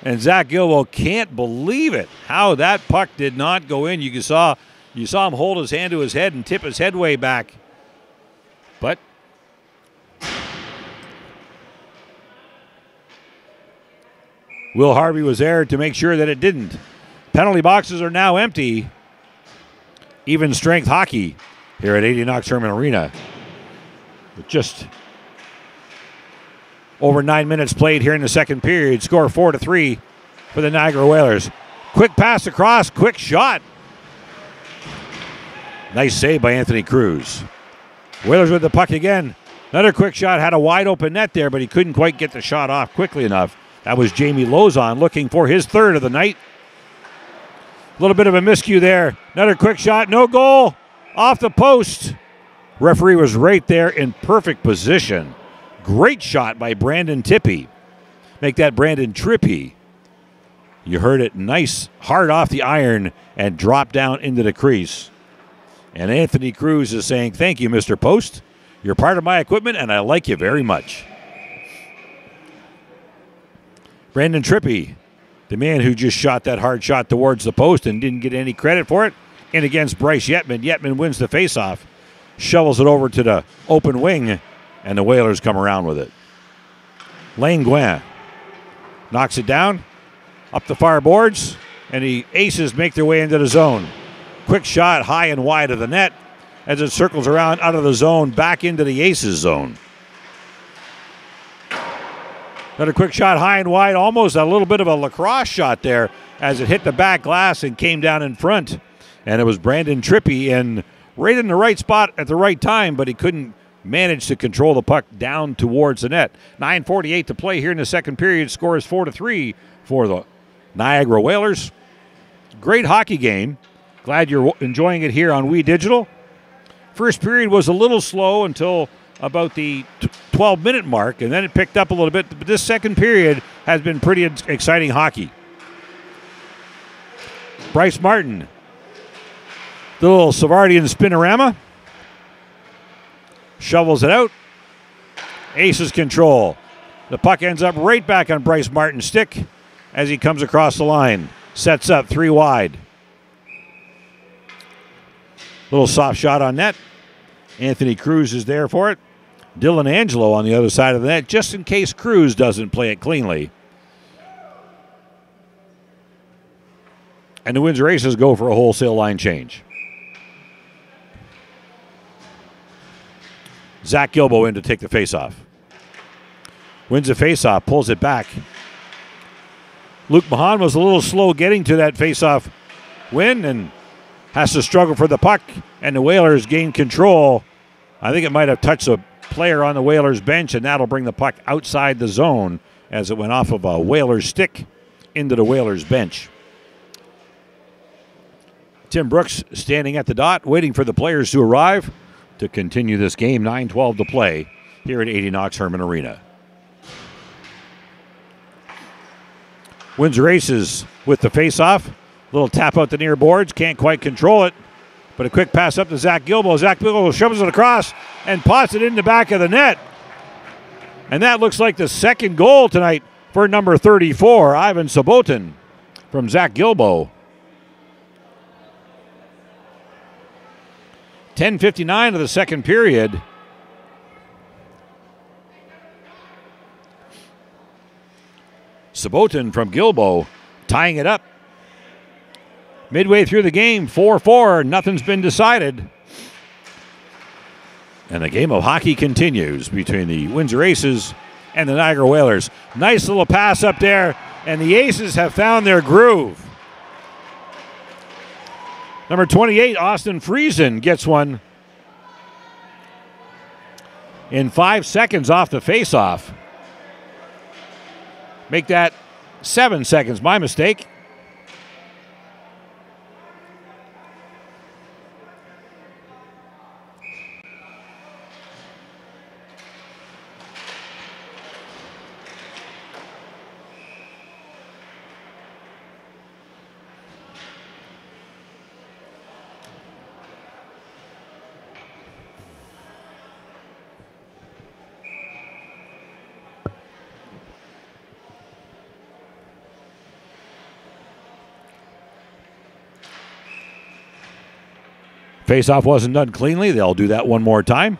And Zach Gilbo can't believe it, how that puck did not go in. You saw him hold his hand to his head and tip his head way back. But Will Harvey was there to make sure that it didn't. Penalty boxes are now empty. Even strength hockey here at 80 Knox Herman Arena. With just over 9 minutes played here in the second period. Score 4-3 for the Niagara Whalers. Quick pass across, quick shot. Nice save by Anthony Cruz. Whalers with the puck again. Another quick shot, had a wide open net there, but he couldn't quite get the shot off quickly enough. That was Jamie Lozon looking for his 3rd of the night. A little bit of a miscue there. Another quick shot, no goal. Off the post. Referee was right there in perfect position. Great shot by Brandon Tippy. Make that Brandon Trippy. You heard it nice, hard off the iron and drop down into the crease. And Anthony Cruz is saying, thank you, Mr. Post. You're part of my equipment, and I like you very much. Brandon Trippy, the man who just shot that hard shot towards the post and didn't get any credit for it, in against Bryce Yetman. Yetman wins the faceoff, shovels it over to the open wing, and the Whalers come around with it. Lane Gouin knocks it down, up the far boards, and the Aces make their way into the zone. quick shot high and wide of the net as it circles around out of the zone back into the Aces zone. Another quick shot high and wide, almost a little bit of a lacrosse shot there as it hit the back glass and came down in front. And it was Brandon Trippy and right in the right spot at the right time, but he couldn't manage to control the puck down towards the net. 9:48 to play here in the second period. Score is 4-3 for the Niagara Whalers. Great hockey game. Glad you're enjoying it here on We Digital. First period was a little slow until about the 12-minute mark, and then it picked up a little bit. But this second period has been pretty exciting hockey. Bryce Martin, the little Savardian spinorama, shovels it out. Aces control. The puck ends up right back on Bryce Martin's stick as he comes across the line. Sets up 3 wide. Little soft shot on net. Anthony Cruz is there for it. Dylan Angelo on the other side of the net, just in case Cruz doesn't play it cleanly. And the Windsor Aces go for a wholesale line change. Zach Gilbo in to take the faceoff. Wins the faceoff, pulls it back. Luke Mahan was a little slow getting to that faceoff win and has to struggle for the puck, and the Whalers gain control. I think it might have touched a player on the Whalers bench, and that'll bring the puck outside the zone as it went off of a Whalers stick into the Whalers bench. Tim Brooks standing at the dot, waiting for the players to arrive to continue this game. 9:12 to play here at 80 Knox Herman Arena. Windsor Aces with the face-off. Little tap out the near boards. Can't quite control it. But a quick pass up to Zach Gilbo. Zach Gilbo shovels it across and pots it in the back of the net. And that looks like the second goal tonight for number 34, Ivan Sabotin, from Zach Gilbo. 10:59 of the second period. Sabotin from Gilbo tying it up. Midway through the game, 4-4, nothing's been decided. And the game of hockey continues between the Windsor Aces and the Niagara Whalers. Nice little pass up there, and the Aces have found their groove. Number 28, Austin Friesen, gets one in 5 seconds off the faceoff. Make that 7 seconds, my mistake. Face-off wasn't done cleanly. They'll do that one more time.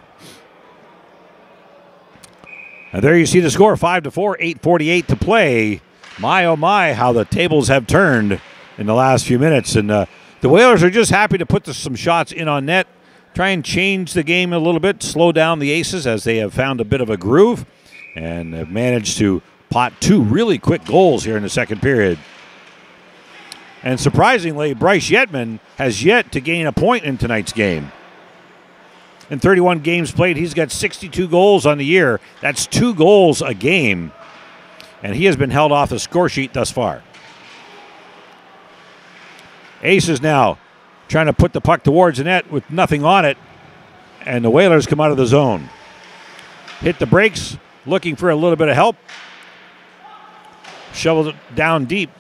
And there you see the score, 5-4, 8:48 to play. My, oh my, how the tables have turned in the last few minutes. And the Whalers are just happy to put some shots in on net, try and change the game a little bit, slow down the Aces as they have found a bit of a groove and have managed to pot 2 really quick goals here in the second period. And surprisingly, Bryce Yetman has yet to gain a point in tonight's game. In 31 games played, he's got 62 goals on the year. That's 2 goals a game. And he has been held off the score sheet thus far. Aces now trying to put the puck towards the net with nothing on it. And the Whalers come out of the zone. Hit the brakes, looking for a little bit of help. Shovels it down deep.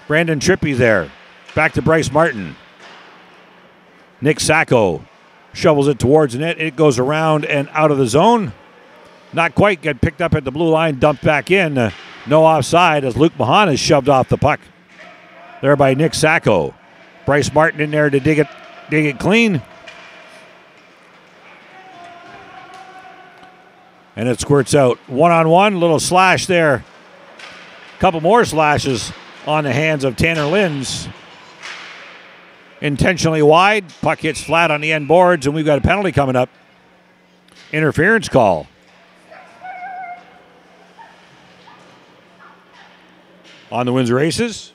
Brandon Trippy there. Back to Bryce Martin. Nick Sacco shovels it towards the net. It goes around and out of the zone. Not quite. Get picked up at the blue line. Dumped back in. No offside as Luke Mahan is shoved off the puck. There by Nick Sacco. Bryce Martin in there to dig it clean. And it squirts out. One-on-one. Little slash there. Couple more slashes on the hands of Tanner Linz. intentionally wide. Puck hits flat on the end boards, and we've got a penalty coming up. Interference call. On the Windsor Aces.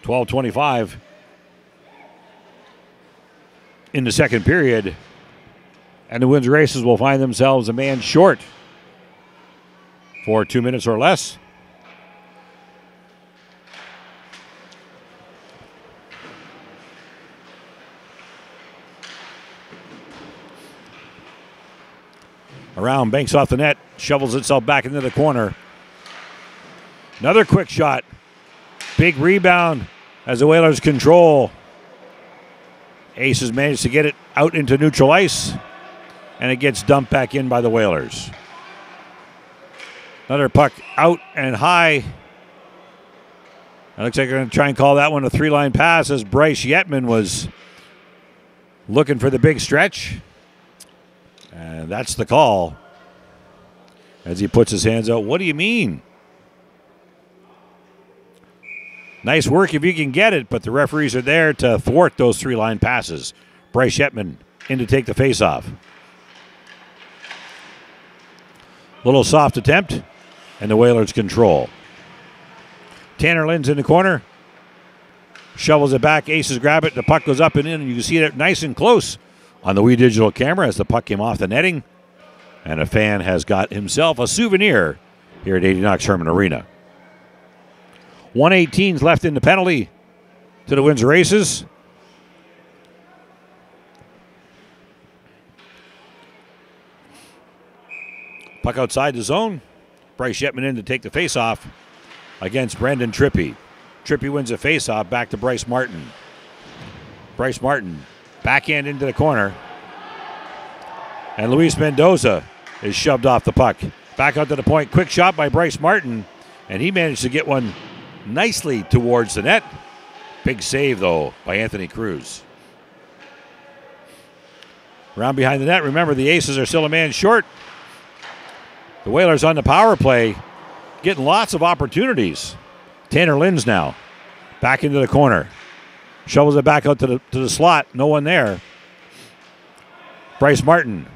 .12:25 in the second period. And the Windsor Aces will find themselves a man short for 2 minutes or less. Around, banks off the net, shovels itself back into the corner. Another quick shot. Big rebound as the Whalers control. Aces managed to get it out into neutral ice, and it gets dumped back in by the Whalers. Another puck out and high. It looks like they're going to try and call that one a three-line pass as Bryce Yetman was looking for the big stretch. And that's the call as he puts his hands out. What do you mean? Nice work if you can get it, but the referees are there to thwart those three-line passes. Bryce Yetman in to take the faceoff. Little soft attempt, and the Whalers control. Tanner Lynn's in the corner. Shovels it back. Aces grab it. The puck goes up and in, and you can see it nice and close on the Wii Digital camera as the puck came off the netting. And a fan has got himself a souvenir here at 80 Knox Herman Arena. 1:18 left in the penalty to the Windsor Aces. Puck outside the zone. Bryce Yetman in to take the faceoff against Brendan Trippy. Trippy wins a faceoff back to Bryce Martin. Bryce Martin backhand into the corner. And Luis Mendoza is shoved off the puck. Back out to the point. Quick shot by Bryce Martin. And he managed to get one nicely towards the net. Big save, though, by Anthony Cruz. Around behind the net. Remember, the Aces are still a man short. The Whalers on the power play getting lots of opportunities. Tanner Lynn's now back into the corner. Shovels it back out to the slot. No one there. Bryce Martin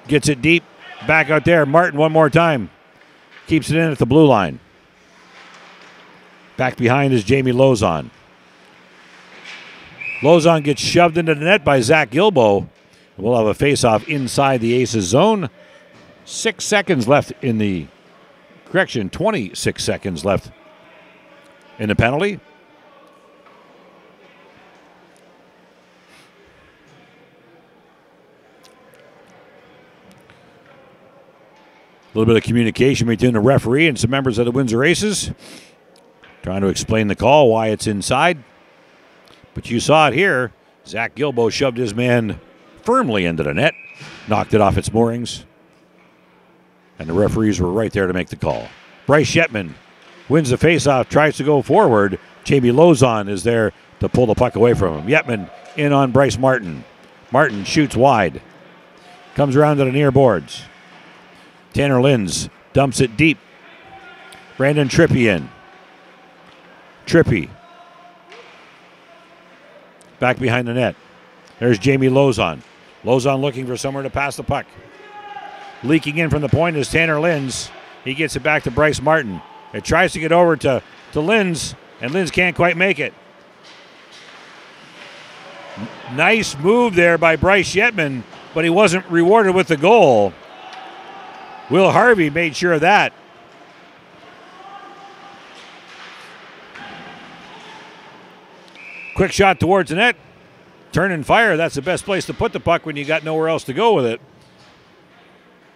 gets it deep. Back out there. Martin one more time. Keeps it in at the blue line. Back behind is Jamie Lozon. Lozon gets shoved into the net by Zach Gilbo. We'll have a face-off inside the Aces zone. 6 seconds left in the... Correction, 26 seconds left in the penalty. A little bit of communication between the referee and some members of the Windsor Aces. Trying to explain the call, why it's inside. But you saw it here. Zach Gilbo shoved his man firmly into the net. Knocked it off its moorings. And the referees were right there to make the call. Bryce Yetman wins the faceoff, tries to go forward. Jamie Lozon is there to pull the puck away from him. Yetman in on Bryce Martin. Martin shoots wide. Comes around to the near boards. Tanner Lynn's dumps it deep. Brandon Trippy in. Trippy. Back behind the net. There's Jamie Lozon. Lozon looking for somewhere to pass the puck. Leaking in from the point is Tanner Lynn's. He gets it back to Bryce Martin. It tries to get over to Lynn's, and Lynn's can't quite make it. Nice move there by Bryce Yetman, but he wasn't rewarded with the goal. Will Harvey made sure of that. Quick shot towards the net. Turn and fire. That's the best place to put the puck when you got nowhere else to go with it.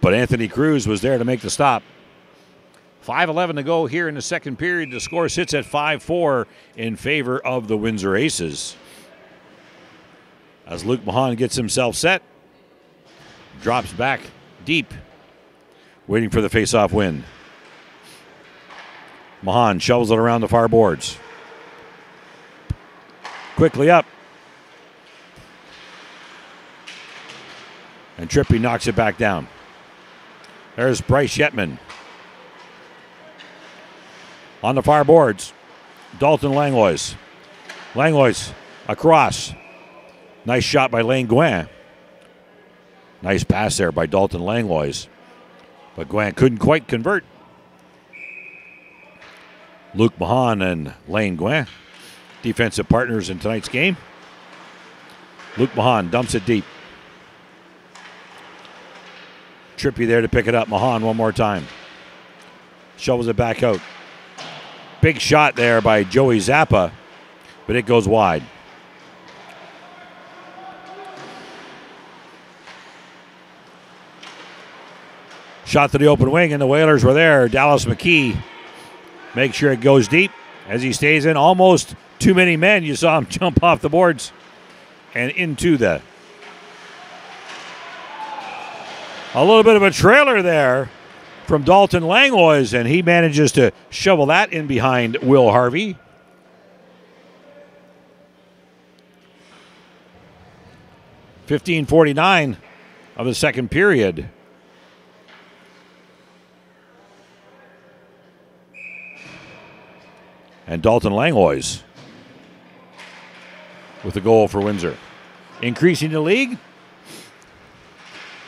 But Anthony Cruz was there to make the stop. 5:11 to go here in the second period. The score sits at 5-4 in favor of the Windsor Aces. As Luke Mahan gets himself set, drops back deep, waiting for the face-off win. Mahan shovels it around the far boards. Quickly up. And Trippy knocks it back down. There's Bryce Yetman. On the far boards, Dalton Langlois. Langlois across. Nice shot by Lane Gouin. Nice pass there by Dalton Langlois. But Gouin couldn't quite convert. Luke Mahan and Lane Gouin, defensive partners in tonight's game. Luke Mahan dumps it deep. Trippy there to pick it up. Mahan one more time. Shovels it back out. Big shot there by Joey Zappa, but it goes wide. Shot to the open wing, and the Whalers were there. Dallas McKee makes sure it goes deep as he stays in. Almost too many men. You saw him jump off the boards and into a little bit of a trailer there from Dalton Langlois, and he manages to shovel that in behind Will Harvey. .15:49 of the second period. And Dalton Langlois with a goal for Windsor. Increasing the league.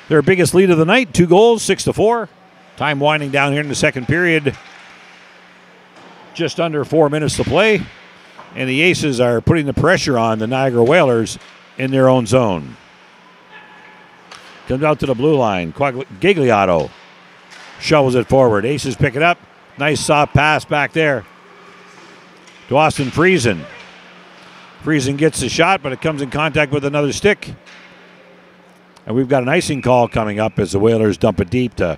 Their biggest lead of the night, 2 goals, 6-4. Time winding down here in the second period. Just under 4 minutes to play. And the Aces are putting the pressure on the Niagara Whalers in their own zone. Comes out to the blue line. Gigliotto shovels it forward. Aces pick it up. Nice soft pass back there to Austin Friesen. Friesen gets the shot, but it comes in contact with another stick. And we've got an icing call coming up as the Whalers dump it deep to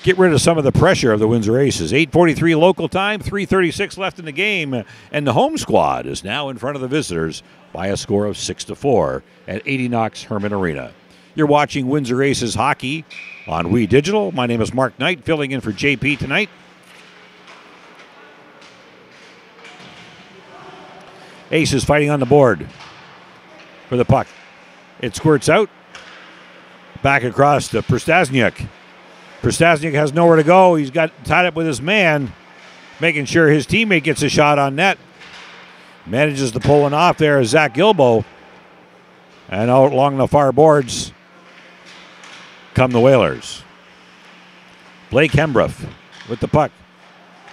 get rid of some of the pressure of the Windsor Aces. 8:43 local time, 3:36 left in the game, and the home squad is now in front of the visitors by a score of 6-4 at 80 Knox Herman Arena. You're watching Windsor Aces hockey on We Digital. My name is Mark Knight, filling in for JP tonight. Aces fighting on the board for the puck. It squirts out. Back across to Prastasniuk. Prastasniuk has nowhere to go. He's got tied up with his man, making sure his teammate gets a shot on net. Manages to pull one off there as Zach Gilbo. And out along the far boards come the Whalers. Blake Hembrough with the puck.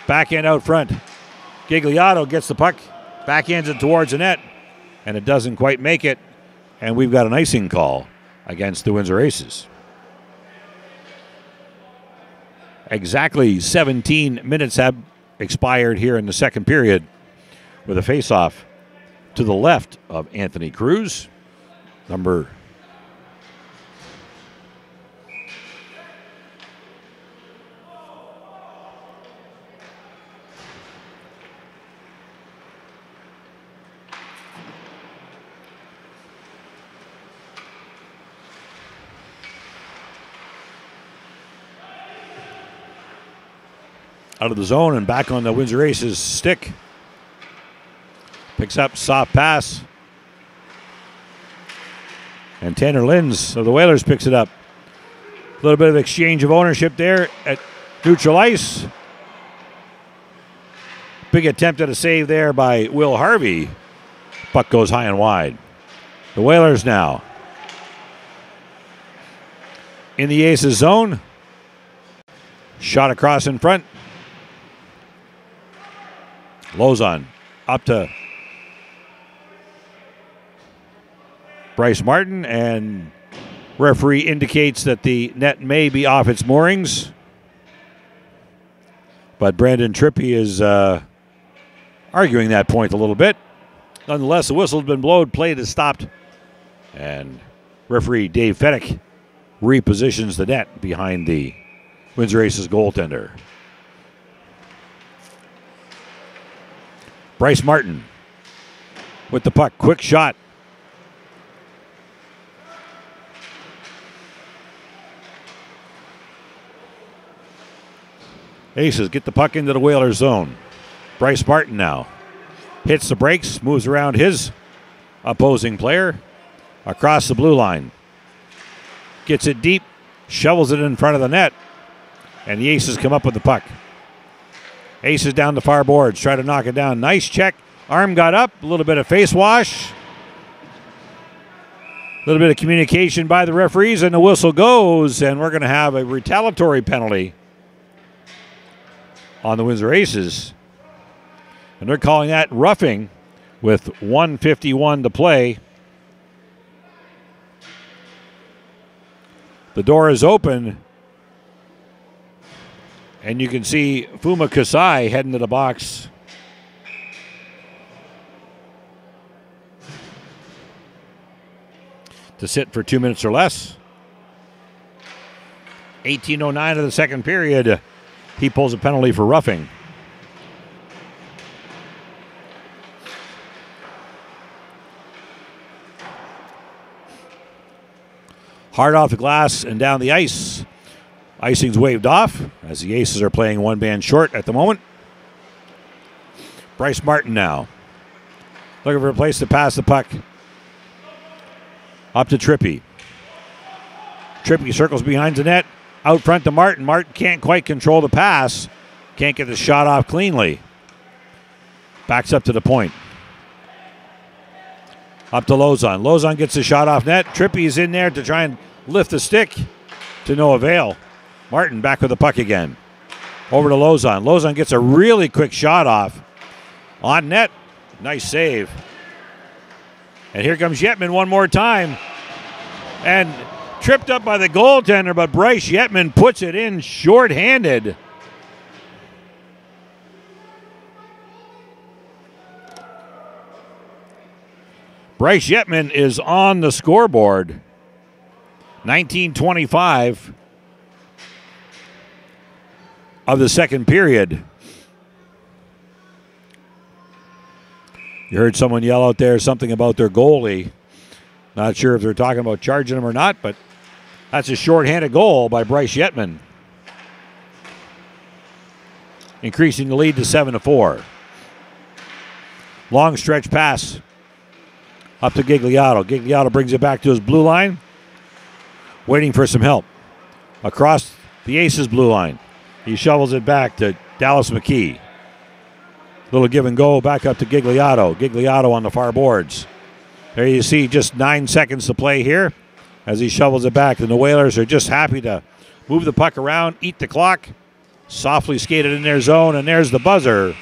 Backhand out front. Gigliotto gets the puck. Backhands it towards the net. And it doesn't quite make it. And we've got an icing call against the Windsor Aces. Exactly 17 minutes have expired here in the second period with a face-off to the left of Anthony Cruz. Number out of the zone and back on the Windsor Aces stick. Picks up, soft pass. And Tanner Linz of the Whalers picks it up. A little bit of exchange of ownership there at neutral ice. Big attempt at a save there by Will Harvey. Puck goes high and wide. The Whalers now in the Aces zone. Shot across in front. Lozon up to Bryce Martin, and referee indicates that the net may be off its moorings. But Brandon Trippy is arguing that point a little bit. Nonetheless, the whistle's been blown, play is stopped, and referee Dave Fennick repositions the net behind the Windsor Aces goaltender. Bryce Martin with the puck. Quick shot. Aces get the puck into the Whalers zone. Bryce Martin now hits the brakes, moves around his opposing player across the blue line. Gets it deep, shovels it in front of the net, and the Aces come up with the puck. Aces down the far boards. Try to knock it down. Nice check. Arm got up. A little bit of face wash. A little bit of communication by the referees, and the whistle goes, and we're going to have a retaliatory penalty on the Windsor Aces. And they're calling that roughing with 1:51 to play. The door is open, and you can see Fuma Kasai heading to the box. To sit for 2 minutes or less. 18:09 of the second period. He pulls a penalty for roughing. Hard off the glass and down the ice. Icing's waved off as the Aces are playing one band short at the moment. Bryce Martin now. Looking for a place to pass the puck. Up to Trippy. Trippy circles behind the net. Out front to Martin. Martin can't quite control the pass. Can't get the shot off cleanly. Backs up to the point. Up to Lozon. Lozon gets the shot off net. Trippy is in there to try and lift the stick. To no avail. Martin back with the puck again. Over to Lozon. Lozon gets a really quick shot off. On net. Nice save. And here comes Yetman one more time. And tripped up by the goaltender, but Bryce Yetman puts it in shorthanded. Bryce Yetman is on the scoreboard. 19:25 of the second period. You heard someone yell out there something about their goalie. Not sure if they're talking about charging him or not, but that's a shorthanded goal by Bryce Yetman. Increasing the lead to 7-4. Long stretch pass up to Gigliotto. Gigliotto brings it back to his blue line. Waiting for some help. Across the Aces blue line. He shovels it back to Dallas McKee. Little give and go back up to Gigliotto. Gigliotto on the far boards. There you see just 9 seconds to play here as he shovels it back. And the Whalers are just happy to move the puck around, eat the clock. Softly skated in their zone, and there's the buzzer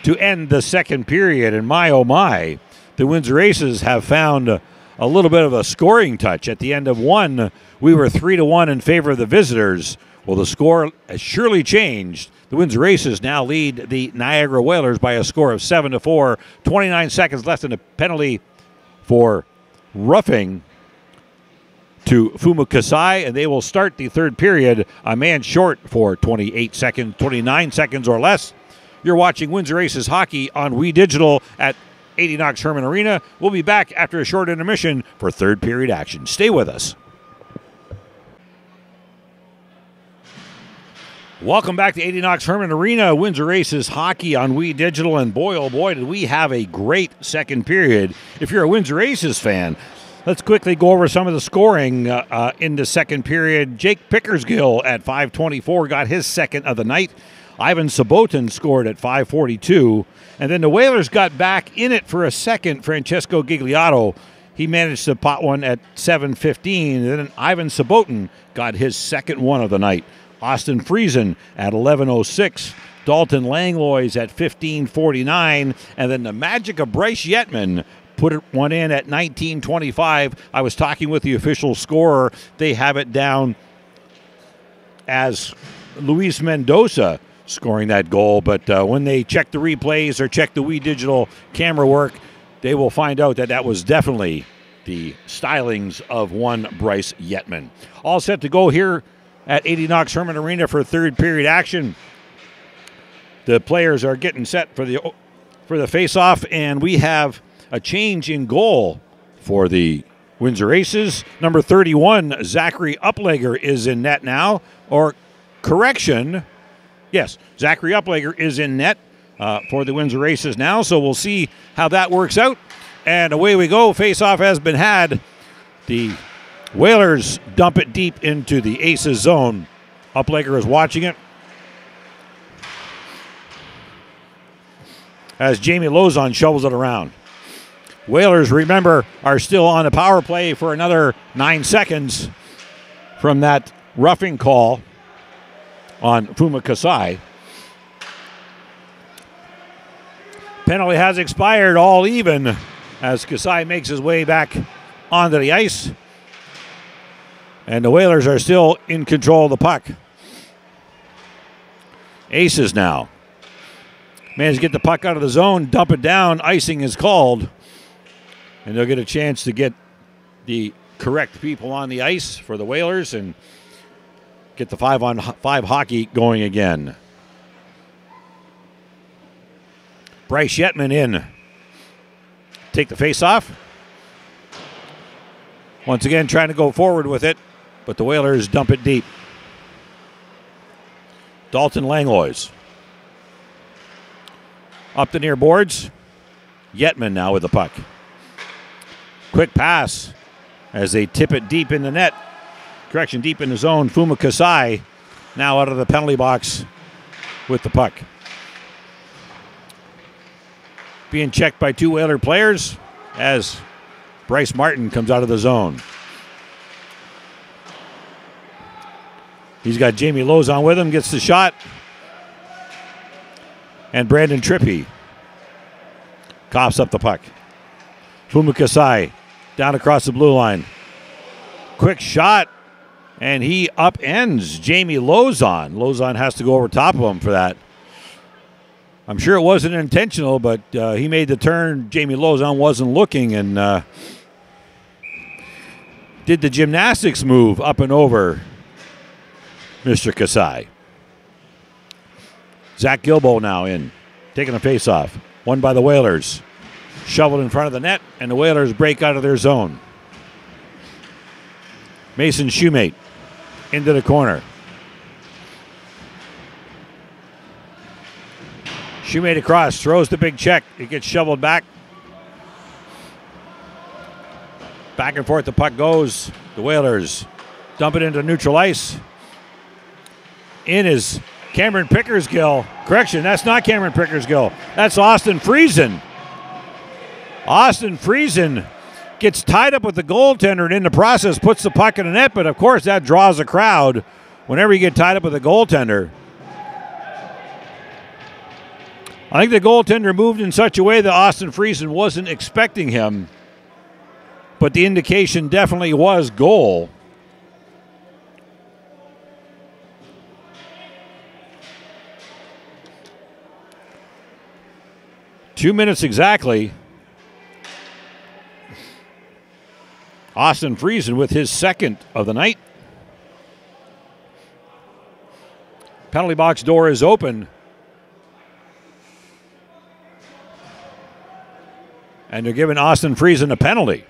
to end the second period. And my, oh my, the Windsor Aces have found a little bit of a scoring touch. At the end of one, we were 3-1 in favor of the visitors. Well, the score has surely changed. The Windsor Aces now lead the Niagara Whalers by a score of 7-4. 29 seconds left in the penalty for roughing to Fuma Kasai, and they will start the third period a man short for 28 seconds, 29 seconds or less. You're watching Windsor Aces hockey on We Digital at 80 Knox Herman Arena. We'll be back after a short intermission for third period action. Stay with us. Welcome back to 80 Knox Herman Arena, Windsor Aces hockey on We Digital, and boy, oh boy, did we have a great second period. If you're a Windsor Aces fan, let's quickly go over some of the scoring in the second period. Jake Pickersgill at 5:24 got his second of the night. Ivan Sabotin scored at 5:42, and then the Whalers got back in it for a second. Francesco Gigliotto, he managed to pot one at 7:15, and then Ivan Sabotin got his second one of the night. Austin Friesen at 11:06. Dalton Langlois at 15:49. And then the magic of Bryce Yetman put one in at 19:25. I was talking with the official scorer. They have it down as Luis Mendoza scoring that goal. But when they check the replays or check the We Digital camera work, they will find out that that was definitely the stylings of one Bryce Yetman. All set to go here at 80 Knox Herman Arena for third period action. The players are getting set for the face-off, and we have a change in goal for the Windsor Aces. Number 31, Zachary Uplegger, is in net now. Or, correction, yes, Zachary Uplegger is in net for the Windsor Aces now, so we'll see how that works out. And away we go. Face-off has been had. The Whalers dump it deep into the Aces zone. Uplegger is watching it. as Jamie Lozon shovels it around. Whalers, remember, are still on the power play for another 9 seconds from that roughing call on Fuma Kasai. Penalty has expired, all even, as Kasai makes his way back onto the ice. And the Whalers are still in control of the puck. Aces now. Managed to get the puck out of the zone, dump it down, icing is called. And they'll get a chance to get the correct people on the ice for the Whalers and get the 5-on-5 hockey going again. Bryce Yetman in. Take the face-off. Once again, trying to go forward with it, but the Whalers dump it deep. Dalton Langlois. Up the near boards. Yetman now with the puck. Quick pass as they tip it deep in the net. Correction, deep in the zone. Fuma Kasai now out of the penalty box with the puck. Being checked by 2 Whaler players as Bryce Martin comes out of the zone. He's got Jamie Lozon with him, gets the shot. And Brandon Trippy coughs up the puck. Fuma Kasai down across the blue line. Quick shot, and he upends Jamie Lozon. Lozon has to go over top of him for that. I'm sure it wasn't intentional, but he made the turn. Jamie Lozon wasn't looking and did the gymnastics move up and over Mr. Kasai. Zach Gilbo now in, taking a face-off. Won by the Whalers. Shoveled in front of the net, and the Whalers break out of their zone. Mason Shoemate into the corner. Shoemate across, throws the big check. It gets shoveled back. Back and forth the puck goes. The Whalers dump it into neutral ice. In is Cameron Pickersgill. Correction, that's not Cameron Pickersgill. That's Austin Friesen. Austin Friesen gets tied up with the goaltender and in the process puts the puck in the net, but of course that draws a crowd whenever you get tied up with a goaltender. I think the goaltender moved in such a way that Austin Friesen wasn't expecting him, but the indication definitely was goal. Two minutes exactly. Austin Friesen with his second of the night. Penalty box door is open. And they're giving Austin Friesen a penalty.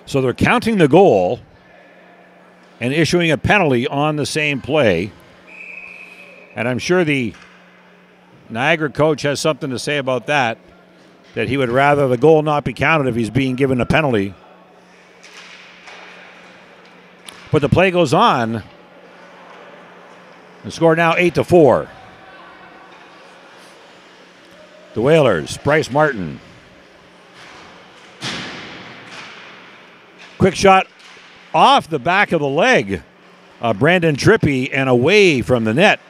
So they're counting the goal and issuing a penalty on the same play. And I'm sure the Niagara coach has something to say about that he would rather the goal not be counted if he's being given a penalty. But the play goes on. The score now 8-4. The Whalers, Bryce Martin. Quick shot off the back of the leg of Brandon Trippy and away from the net.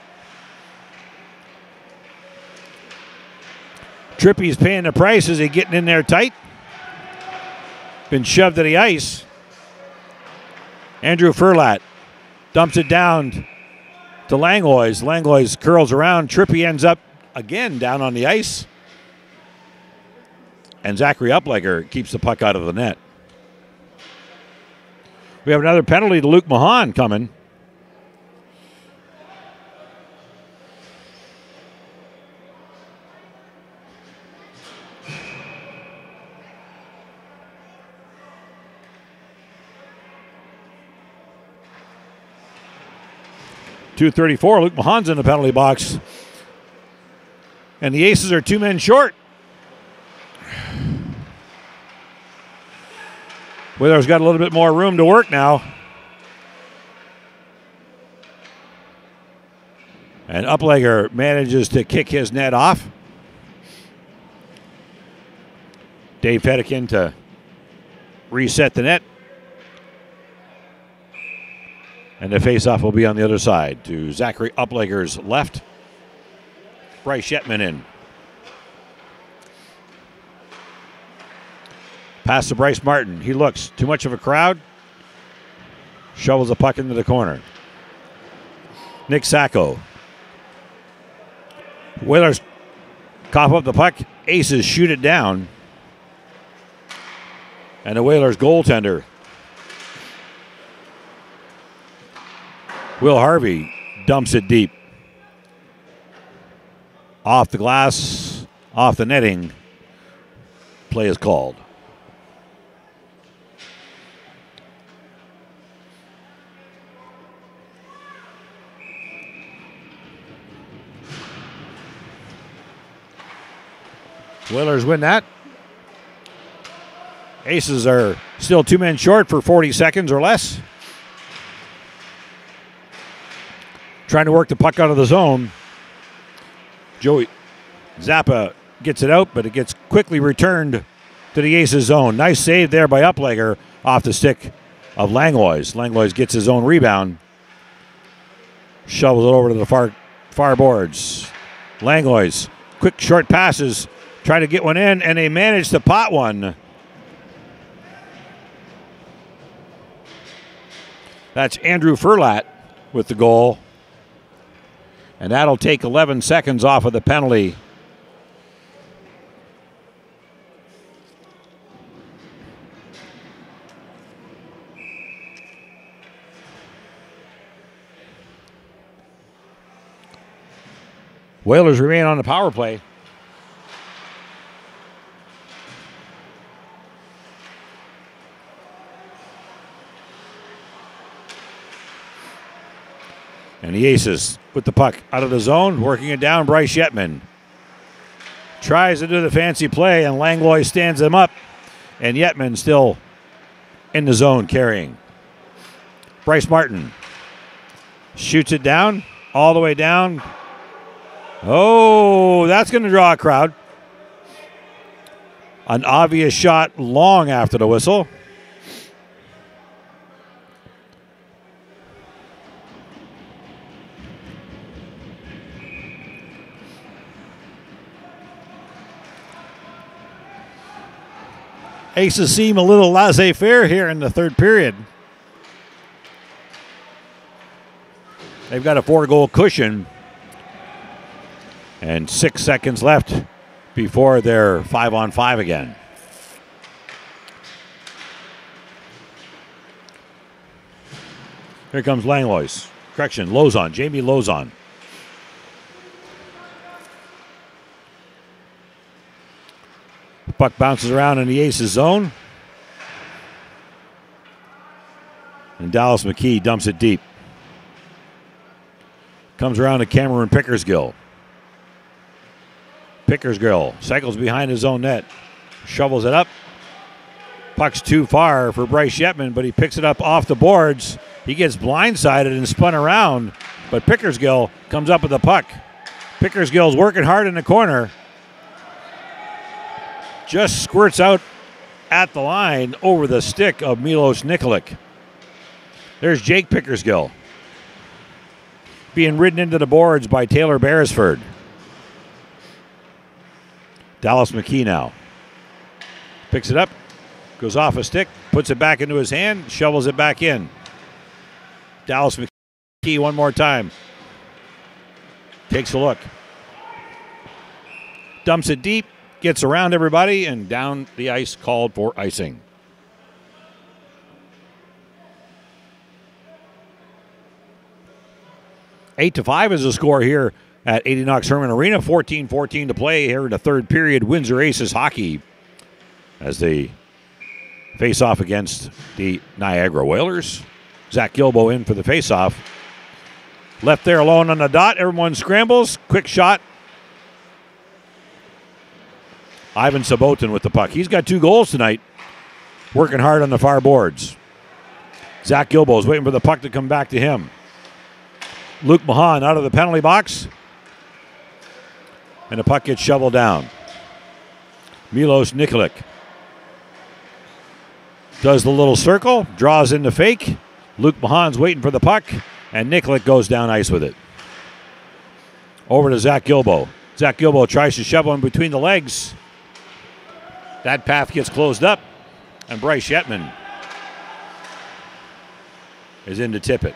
Trippy's paying the price as he's getting in there tight. Been shoved to the ice. Andrew Furlat dumps it down to Langlois. Langlois curls around. Trippy ends up again down on the ice. And Zachary Uplegger keeps the puck out of the net. We have another penalty to Luke Mahan coming. .234, Luke Mahan's in the penalty box. And the Aces are 2 men short. Whalers got a little bit more room to work now. And Uplegger manages to kick his net off. Dave Feddikin to reset the net. And the faceoff will be on the other side to Zachary Uplegger's left. Bryce Shetman in. Pass to Bryce Martin. He looks. Too much of a crowd. Shovels the puck into the corner. Nick Sacco. Whalers cough up the puck. Aces shoot it down. And the Whalers goaltender, Will Harvey, dumps it deep. Off the glass, off the netting. Play is called. Whalers win that. Aces are still 2 men short for 40 seconds or less. Trying to work the puck out of the zone. Joey Zappa gets it out, but it gets quickly returned to the Aces zone. Nice save there by Uplegger off the stick of Langlois. Langlois gets his own rebound. Shovels it over to the far boards. Langlois, quick short passes. Try to get one in, and they manage to pot one. That's Andrew Furlat with the goal. And that'll take 11 seconds off of the penalty. Whalers remain on the power play. And the Aces with the puck out of the zone, working it down. Bryce Shetman tries to do the fancy play, and Langlois stands him up. And Yetman still in the zone carrying. Bryce Martin shoots it down, all the way down. Oh, that's going to draw a crowd. An obvious shot long after the whistle. Aces seem a little laissez-faire here in the third period. They've got a 4-goal cushion. And 6 seconds left before they're 5-on-5 again. Here comes Langlois. Correction, Lozon. Jamie Lozon. Puck bounces around in the Aces zone. And Dallas McKee dumps it deep. Comes around to Cameron Pickersgill. Pickersgill cycles behind his own net. Shovels it up. Puck's too far for Bryce Shetman, but he picks it up off the boards. He gets blindsided and spun around, but Pickersgill comes up with the puck. Pickersgill's working hard in the corner. Just squirts out at the line over the stick of Milos Nikolic. There's Jake Pickersgill being ridden into the boards by Taylor Beresford. Dallas McKee now picks it up, goes off a stick, puts it back into his hand, shovels it back in. Dallas McKee one more time. Takes a look. Dumps it deep. Gets around everybody and down the ice, called for icing. Eight to 5 is the score here at 80 Knox Herman Arena. 14-14 to play here in the third period. Windsor Aces hockey as they face off against the Niagara Whalers. Zach Gilbo in for the face-off. Left there alone on the dot. Everyone scrambles. Quick shot. Ivan Sabotin with the puck. He's got 2 goals tonight. working hard on the far boards. Zach Gilbo's waiting for the puck to come back to him. Luke Mahan out of the penalty box. And the puck gets shoveled down. Milos Nikolic does the little circle, draws in the fake. Luke Mahan's waiting for the puck, and Nikolic goes down ice with it. Over to Zach Gilbo. Zach Gilbo tries to shove one between the legs. That path gets closed up, and Bryce Yetman is in to tip it.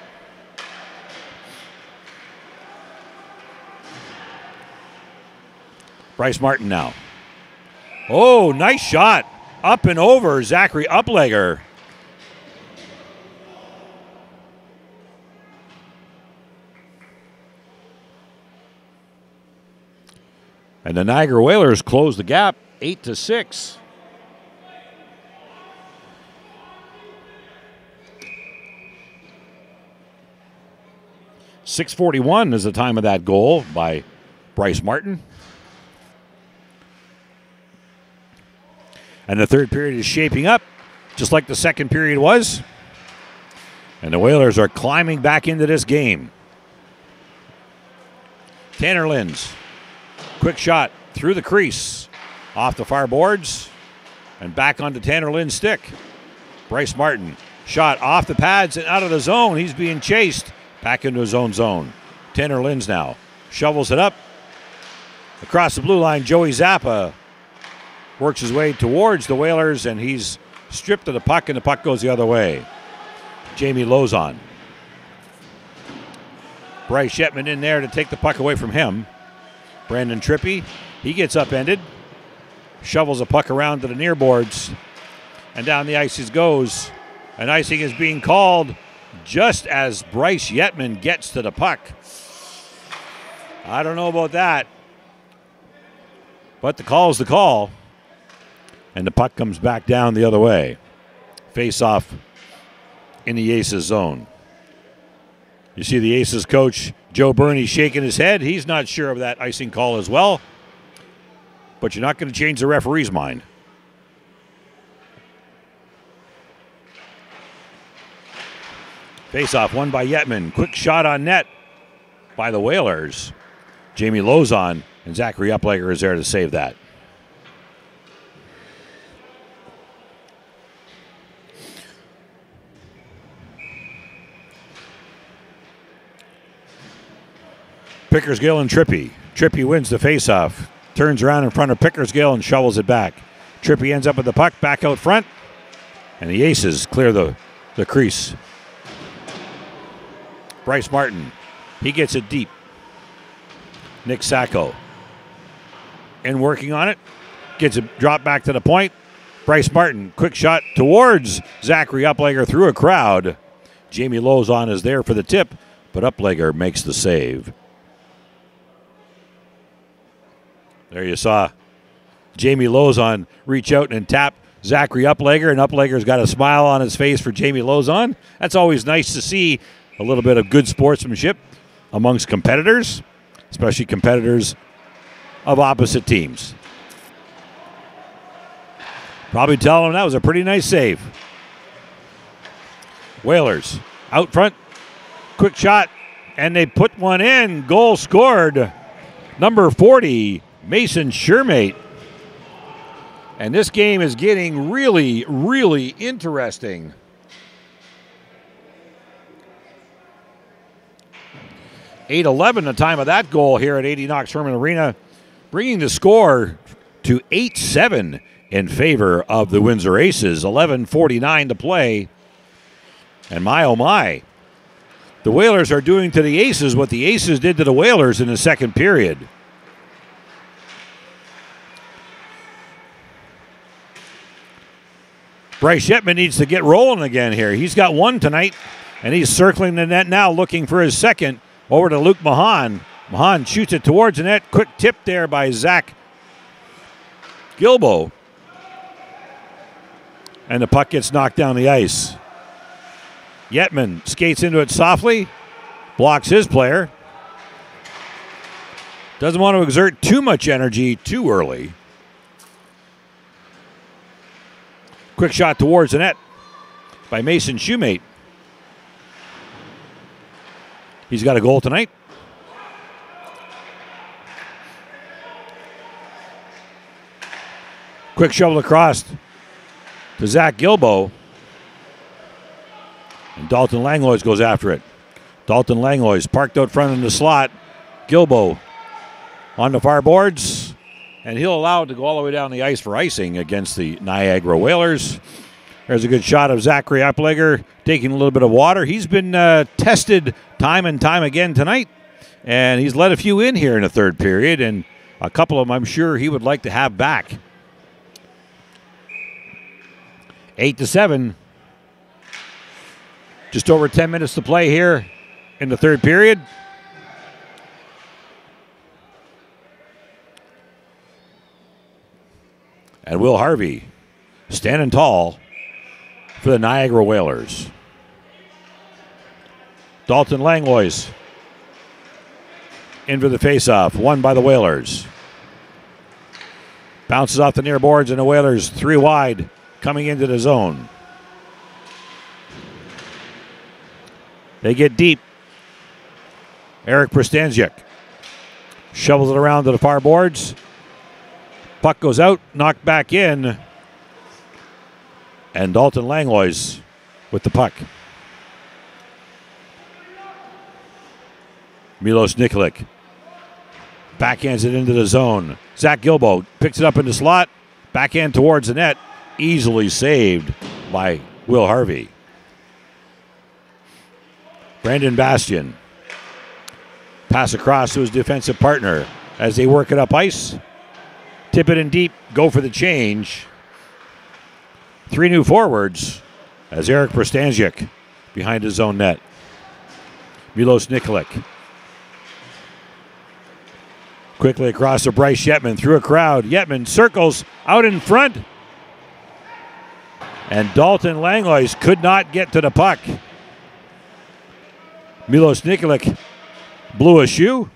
Bryce Martin now. Oh, nice shot. Up and over Zachary Uplegger. And the Niagara Whalers close the gap 8-6. .641 is the time of that goal by Bryce Martin. And the third period is shaping up, just like the second period was. And the Whalers are climbing back into this game. Tanner Linds, quick shot through the crease, off the far boards, and back onto Tanner Linds' stick. Bryce Martin, shot off the pads and out of the zone. He's being chased back into his own zone. Tanner Linds now shovels it up. Across the blue line, Joey Zappa works his way towards the Whalers, and he's stripped of the puck, and the puck goes the other way. Jamie Lozon. Bryce Yetman in there to take the puck away from him. Brandon Trippy, he gets upended, shovels a puck around to the near boards, and down the ice he goes. And icing is being called just as Bryce Yetman gets to the puck. I don't know about that, but the call is the call. And the puck comes back down the other way. Face off in the Aces zone. You see the Aces coach, Joe Burney, shaking his head. He's not sure of that icing call as well. But you're not going to change the referee's mind. Face off won by Yetman. Quick shot on net by the Whalers. Jamie Lozon and Zachary Uplegger is there to save that. Pickersgill and Trippy. Trippy wins the faceoff. Turns around in front of Pickersgill and shovels it back. Trippy ends up with the puck back out front. And the Aces clear the crease. Bryce Martin. He gets it deep. Nick Sacco. And working on it. Gets it dropped back to the point. Bryce Martin. Quick shot towards Zachary Uplegger through a crowd. Jamie Lozon is there for the tip. But Uplegger makes the save. There you saw Jamie Lozon reach out and tap Zachary Uplegger, and Uplegger's got a smile on his face for Jamie Lozon. That's always nice to see, a little bit of good sportsmanship amongst competitors, especially competitors of opposite teams. Probably telling them that was a pretty nice save. Whalers out front, quick shot, and they put one in. Goal scored. Number 40, Mason Shermate. And this game is getting really, really interesting. .811 the time of that goal here at 80 Knox Herman Arena, bringing the score to 8-7 in favor of the Windsor Aces. 11:49 to play. And my, oh my, the Whalers are doing to the Aces what the Aces did to the Whalers in the second period. Bryce Yetman needs to get rolling again here. He's got one tonight, and he's circling the net now looking for his second. Over to Luke Mahan. Mahan shoots it towards the net. Quick tip there by Zach Gilbo. And the puck gets knocked down the ice. Yetman skates into it softly. Blocks his player. Doesn't want to exert too much energy too early. Quick shot towards the net by Mason Shoemate. He's got a goal tonight. Quick shovel across to Zach Gilbo. And Dalton Langlois goes after it. Dalton Langlois parked out front in the slot. Gilbo on the far boards. And he'll allow it to go all the way down the ice for icing against the Niagara Whalers. There's a good shot of Zachary Uplegger taking a little bit of water. He's been tested time and time again tonight. And he's let a few in here in the third period. And a couple of them I'm sure he would like to have back. 8-7. Just over 10 minutes to play here in the third period. And Will Harvey standing tall for the Niagara Whalers. Dalton Langlois in for the faceoff, won by the Whalers. Bounces off the near boards, and the Whalers 3 wide coming into the zone. They get deep. Eric Prostanziuk shovels it around to the far boards. Puck goes out, knocked back in. And Dalton Langlois with the puck. Milos Nikolic backhands it into the zone. Zach Gilbo picks it up in the slot. Backhand towards the net. Easily saved by Will Harvey. Brandon Bastian. Pass across to his defensive partner as they work it up ice. Tip it in deep, go for the change. 3 new forwards as Eric Prostanziuk behind his own net. Milos Nikolic. Quickly across to Bryce Yetman through a crowd. Yetman circles out in front. And Dalton Langlois could not get to the puck. Milos Nikolic blew a shoe,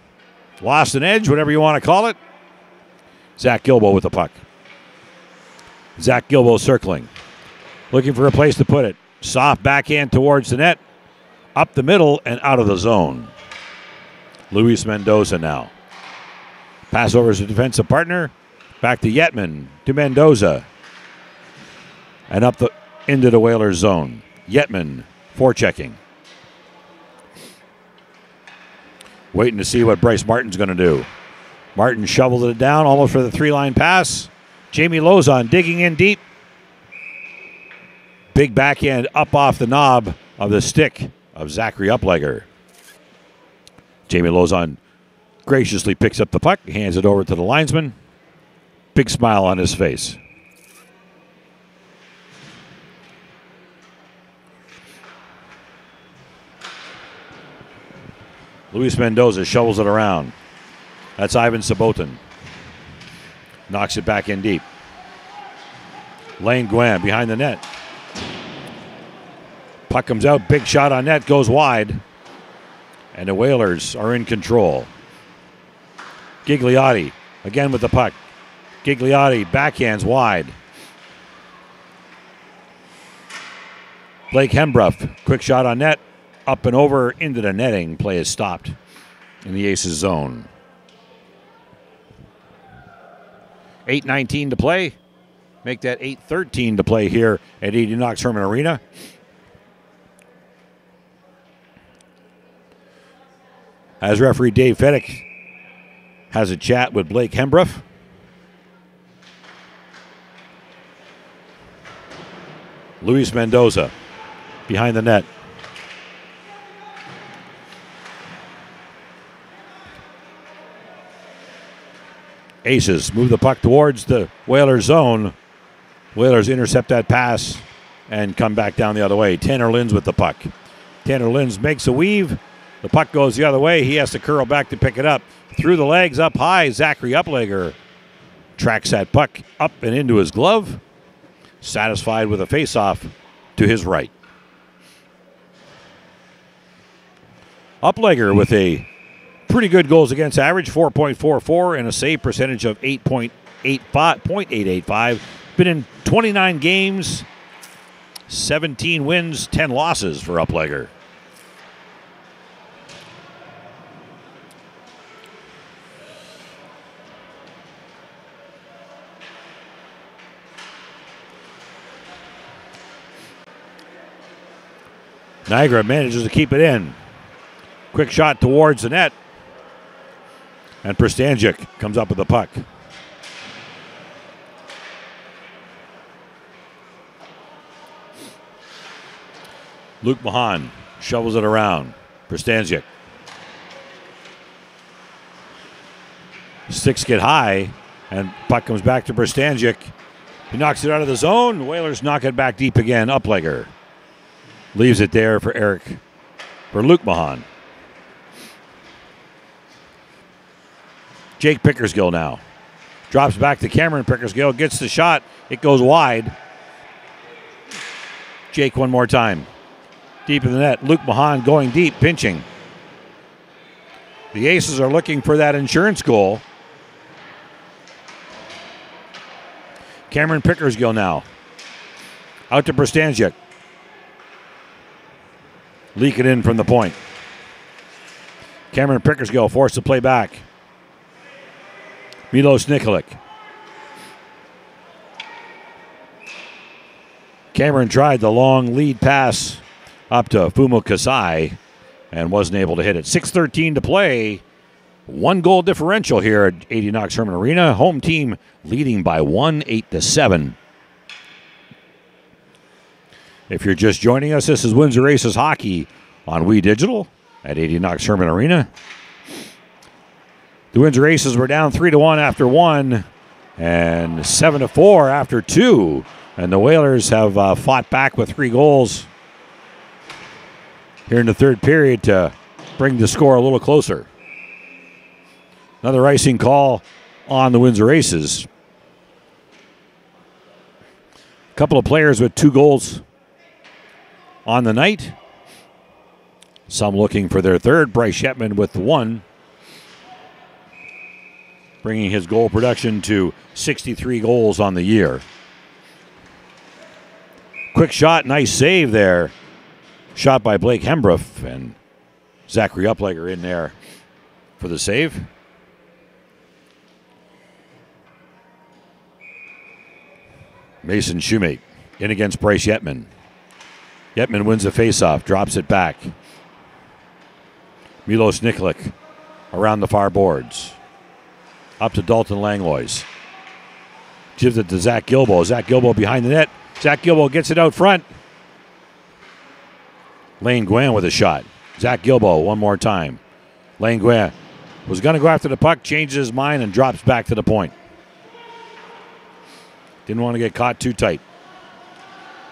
lost an edge, whatever you want to call it. Zach Gilbo with the puck. Zach Gilbo circling. Looking for a place to put it. Soft backhand towards the net. Up the middle and out of the zone. Luis Mendoza now. Pass over to defensive partner. Back to Yetman. To Mendoza. And up into the Whalers zone. Yetman forechecking. Waiting to see what Bryce Martin's going to do. Martin shovels it down almost for the 3-line pass. Jamie Lozon digging in deep. Big backhand up off the knob of the stick of Zachary Uplegger. Jamie Lozon graciously picks up the puck, hands it over to the linesman. Big smile on his face. Luis Mendoza shovels it around. That's Ivan Sabotin. Knocks it back in deep. Lane Gwen behind the net. Puck comes out, big shot on net, goes wide. And the Whalers are in control. Gigliotti again with the puck. Gigliotti backhands wide. Blake Hembruff, quick shot on net. Up and over into the netting. Play is stopped in the Aces zone. 8:19 to play. Make that 8:13 to play here at 80 Knox Herman Arena. As referee Dave Fedek has a chat with Blake Hembruff. Luis Mendoza behind the net. Aces move the puck towards the Whalers zone. Whalers intercept that pass and come back down the other way. Tanner Linz with the puck. Tanner Linz makes a weave. The puck goes the other way. He has to curl back to pick it up. Through the legs, up high, Zachary Uplegger tracks that puck up and into his glove. Satisfied with a face-off to his right. Uplegger with a pretty good goals against average, 4.44, and a save percentage of 8.885. been in 29 games, 17 wins, 10 losses for Uplegger. Niagara manages to keep it in. Quick shot towards the net. And Prstanjic comes up with the puck. Luke Mahan shovels it around. Prstanjic. Sticks get high, and puck comes back to Prstanjic. He knocks it out of the zone. The Whalers knock it back deep again. Uplegger leaves it there for Luke Mahan. Jake Pickersgill now. Drops back to Cameron Pickersgill. Gets the shot. It goes wide. Jake one more time. Deep in the net. Luke Mahan going deep, pinching. The Aces are looking for that insurance goal. Cameron Pickersgill now. Out to Prstanjic. Leak it in from the point. Cameron Pickersgill forced to play back. Milos Nikolic. Cameron tried the long lead pass up to Fumo Kasai and wasn't able to hit it. 6:13 to play. 1 goal differential here at 80 Knox Herman Arena. Home team leading by 1, 8-7. If you're just joining us, this is Windsor Aces Hockey on We Digital at 80 Knox Herman Arena. The Windsor Aces were down 3-1 after 1 and 7-4 after 2. And the Whalers have fought back with 3 goals here in the third period to bring the score a little closer. Another icing call on the Windsor Aces. A couple of players with 2 goals on the night. Some looking for their third. Bryce Shetman with 1. Bringing his goal production to 63 goals on the year. Quick shot, nice save there. Shot by Blake Hembrough, and Zachary Uplegger in there for the save. Mason Shoemate in against Bryce Yetman. Yetman wins the faceoff, drops it back. Milos Nikolic around the far boards. Up to Dalton Langlois. Gives it to Zach Gilbo. Zach Gilbo behind the net. Zach Gilbo gets it out front. Lane Gouin with a shot. Zach Gilbo one more time. Lane Gouin was going to go after the puck, changes his mind, and drops back to the point. Didn't want to get caught too tight.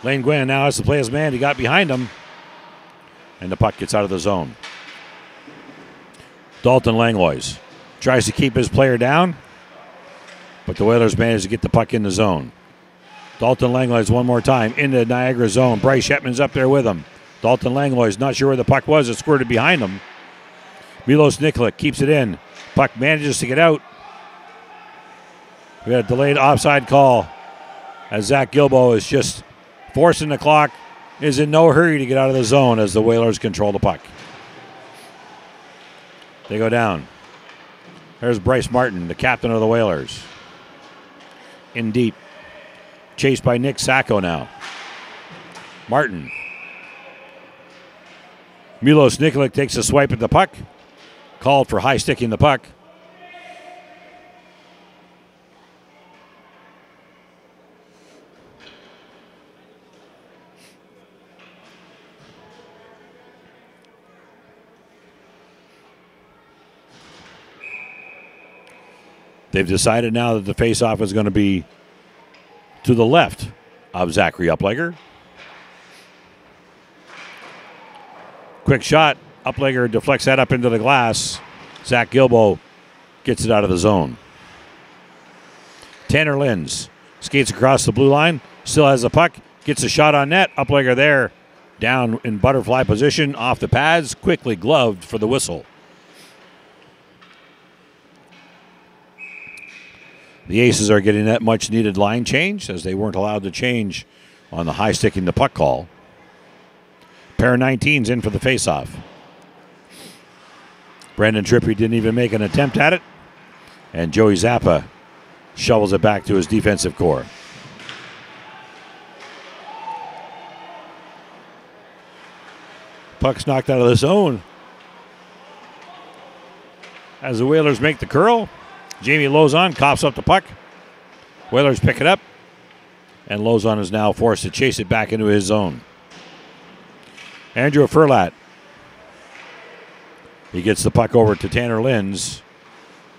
Lane Gouin now has to play his man. He got behind him, and the puck gets out of the zone. Dalton Langlois tries to keep his player down, but the Whalers manage to get the puck in the zone. Dalton Langlois one more time into Niagara zone. Bryce Shetman's up there with him. Dalton Langlois not sure where the puck was. It squirted behind him. Milos Nikolic keeps it in. Puck manages to get out. We got a delayed offside call as Zach Gilbo is just forcing the clock, is in no hurry to get out of the zone as the Whalers control the puck. They go down. There's Bryce Martin, the captain of the Whalers. In deep. Chased by Nick Sacco now. Martin. Milos Nikolic takes a swipe at the puck. Called for high sticking the puck. They've decided now that the faceoff is going to be to the left of Zachary Uplegger. Quick shot. Uplegger deflects that up into the glass. Zach Gilbo gets it out of the zone. Tanner Linz skates across the blue line. Still has the puck. Gets a shot on net. Uplegger there. Down in butterfly position. Off the pads. Quickly gloved for the whistle. The Aces are getting that much needed line change as they weren't allowed to change on the high sticking the puck call. Pair of 19s in for the faceoff. Brandon Trippy didn't even make an attempt at it. And Joey Zappa shovels it back to his defensive core. Puck's knocked out of the zone. As the Whalers make the curl, Jamie Lozon coughs up the puck. Whalers pick it up. And Lozon is now forced to chase it back into his zone. Andrew Furlat. He gets the puck over to Tanner Linz.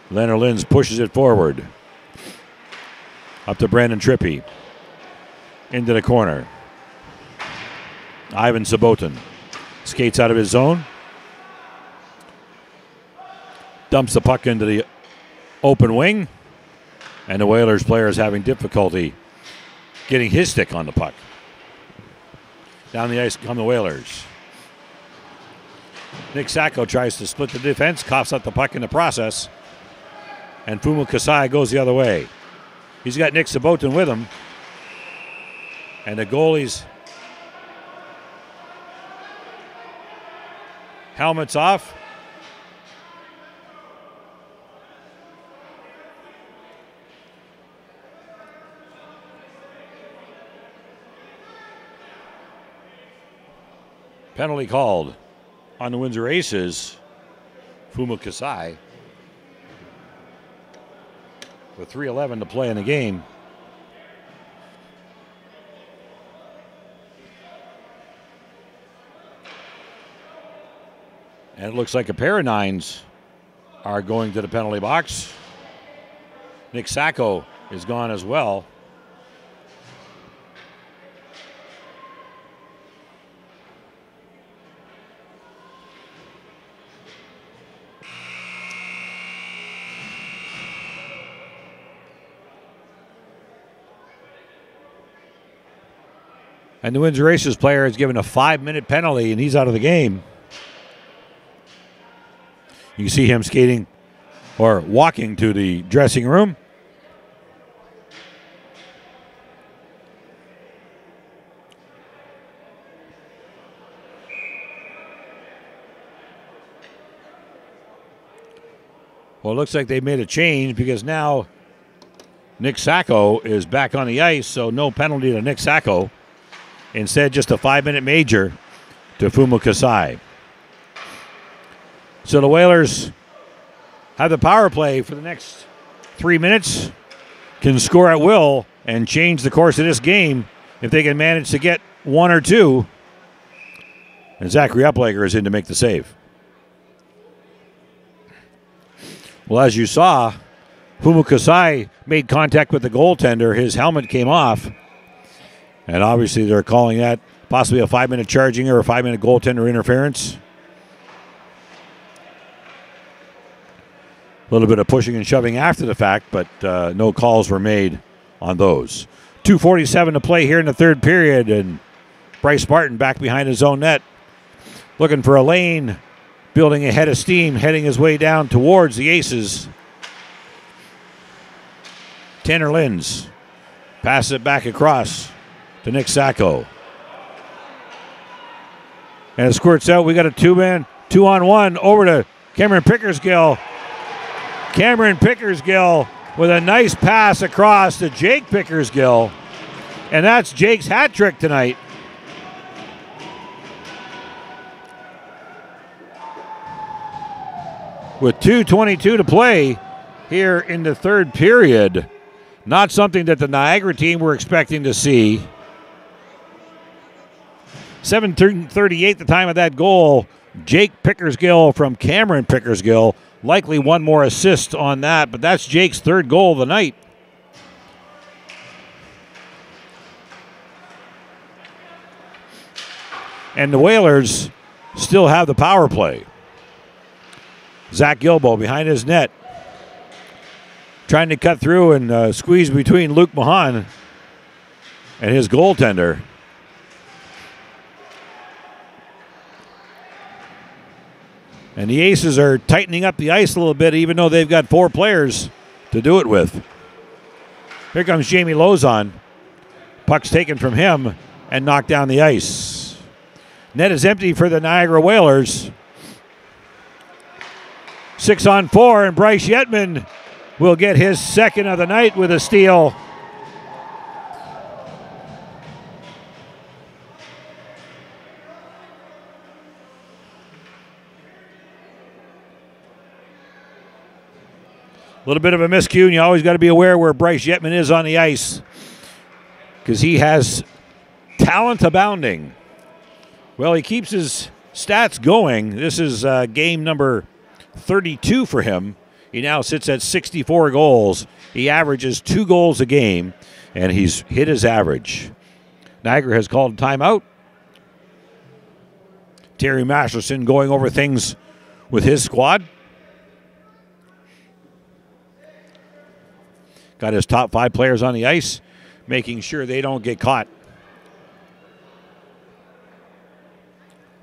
Leonard Linz pushes it forward. Up to Brandon Trippy. Into the corner. Ivan Sabotin skates out of his zone. Dumps the puck into the open wing. And the Whalers player is having difficulty getting his stick on the puck. Down the ice come the Whalers. Nick Sacco tries to split the defense, coughs up the puck in the process. And Fumo Kasai goes the other way. He's got Nick Sabotin with him. And the goalie's helmet's off. Penalty called on the Windsor Aces. Fumo Kasai. With 3:11 to play in the game. And it looks like a pair of 9s are going to the penalty box. Nick Sacco is gone as well. And the Windsor Aces player is given a 5-minute penalty, and he's out of the game. You can see him skating or walking to the dressing room. Well, it looks like they made a change because now Nick Sacco is back on the ice, so no penalty to Nick Sacco. Instead, just a 5-minute major to Fumo Kasai. So the Whalers have the power play for the next 3 minutes, can score at will and change the course of this game if they can manage to get 1 or 2. And Zachary Uplager is in to make the save. Well, as you saw, Fumo Kasai made contact with the goaltender. His helmet came off. And obviously they're calling that possibly a 5-minute charging or a 5-minute goaltender interference. A little bit of pushing and shoving after the fact, but no calls were made on those. 2:47 to play here in the third period, and Bryce Martin back behind his own net. Looking for a lane, building a head of steam, heading his way down towards the Aces. Tanner Linz passes it back across to Nick Sacco. And it squirts out. We got a 2-on-1 over to Cameron Pickersgill. Cameron Pickersgill with a nice pass across to Jake Pickersgill. And that's Jake's hat trick tonight. With 2:22 to play here in the third period. Not something that the Niagara team were expecting to see. 7:38 the time of that goal. Jake Pickersgill from Cameron Pickersgill. Likely one more assist on that, but that's Jake's third goal of the night. And the Whalers still have the power play. Zach Gilbo behind his net. Trying to cut through and squeeze between Luke Mahan and his goaltender. And the Aces are tightening up the ice a little bit, even though they've got 4 players to do it with. Here comes Jamie Lozon. Puck's taken from him and knocked down the ice. Net is empty for the Niagara Whalers. 6-on-4, and Bryce Yetman will get his second of the night with a steal. A little bit of a miscue, and you always got to be aware where Bryce Yetman is on the ice because he has talent abounding. Well, he keeps his stats going. This is game number 32 for him. He now sits at 64 goals. He averages 2 goals a game, and he's hit his average. Niagara has called a timeout. Terry Masterson going over things with his squad. Got his top 5 players on the ice, making sure they don't get caught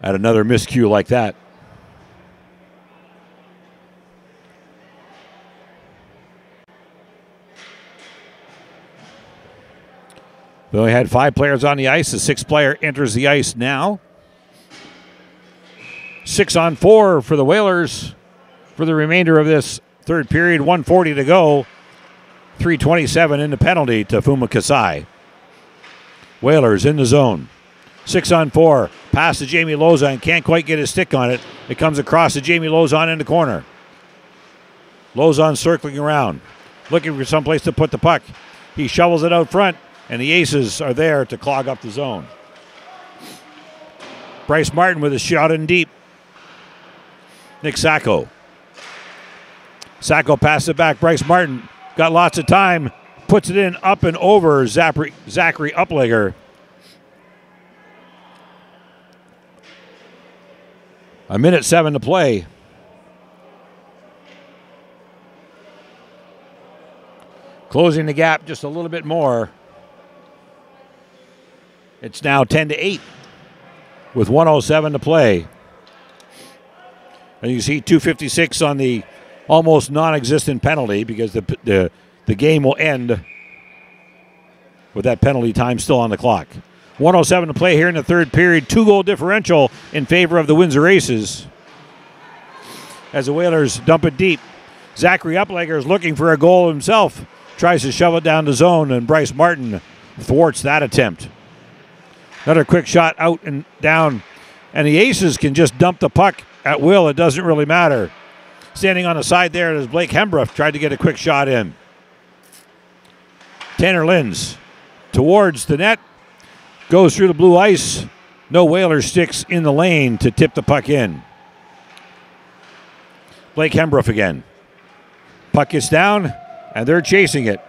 at another miscue like that. They only had 5 players on the ice. The 6th player enters the ice now. 6-on-4 for the Whalers for the remainder of this third period. 1:40 to go. 3:27 in the penalty to Fuma Kasai. Whalers in the zone. 6-on-4. Pass to Jamie Lozon. Can't quite get his stick on it. It comes across to Jamie Lozon in the corner. Lozon circling around, looking for someplace to put the puck. He shovels it out front, and the Aces are there to clog up the zone. Bryce Martin with a shot in deep. Nick Sacco. Sacco passes it back. Bryce Martin got lots of time. Puts it in up and over Zachary Uplegger. A minute 7 to play. Closing the gap just a little bit more. It's now 10-8 with 1:07 to play. And you see 2:56 on the almost non-existent penalty because the game will end with that penalty time still on the clock. 1:07 to play here in the third period. 2-goal differential in favor of the Windsor Aces as the Whalers dump it deep. Zachary Uplegger is looking for a goal himself. Tries to shove it down the zone, and Bryce Martin thwarts that attempt. Another quick shot out and down, and the Aces can just dump the puck at will. It doesn't really matter. Standing on the side there is Blake Hembrough, tried to get a quick shot in. Tanner Linz towards the net, goes through the blue ice. No Whaler sticks in the lane to tip the puck in. Blake Hembrough again. Puck gets down, and they're chasing it.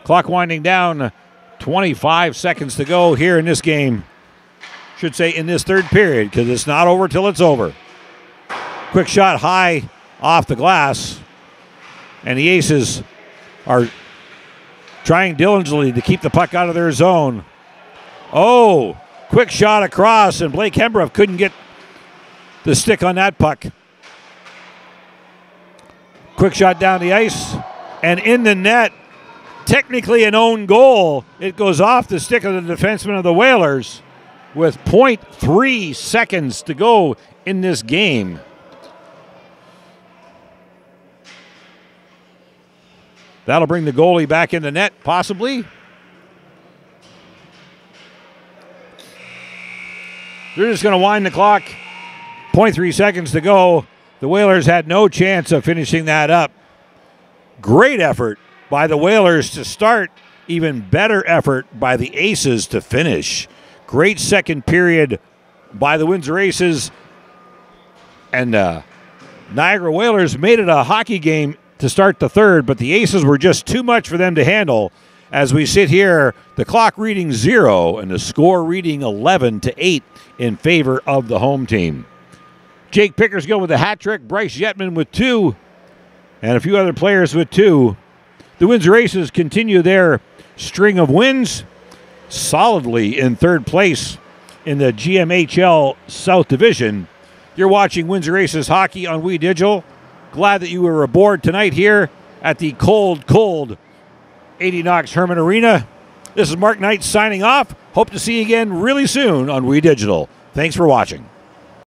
Clock winding down, 25 seconds to go here in this game. Should say in this third period, because it's not over till it's over. Quick shot high off the glass, and the Aces are trying diligently to keep the puck out of their zone. Oh, quick shot across, and Blake Hembrough couldn't get the stick on that puck. Quick shot down the ice, and in the net, technically an own goal. It goes off the stick of the defenseman of the Whalers with 0.3 seconds to go in this game. That'll bring the goalie back in the net, possibly. They're just going to wind the clock. 0.3 seconds to go. The Whalers had no chance of finishing that up. Great effort by the Whalers to start. Even better effort by the Aces to finish. Great second period by the Windsor Aces. And Niagara Whalers made it a hockey game to start the third, but the Aces were just too much for them to handle. As we sit here, the clock reading 0 and the score reading 11-8 in favor of the home team. Jake Pickersgill with a hat trick, Bryce Yetman with 2, and a few other players with 2. The Windsor Aces continue their string of wins solidly in third place in the GMHL South Division. You're watching Windsor Aces hockey on We Digital. Glad that you were aboard tonight here at the cold 80 Knox Herman Arena. This is Mark Knight signing off. Hope to see you again really soon on We Digital. Thanks for watching.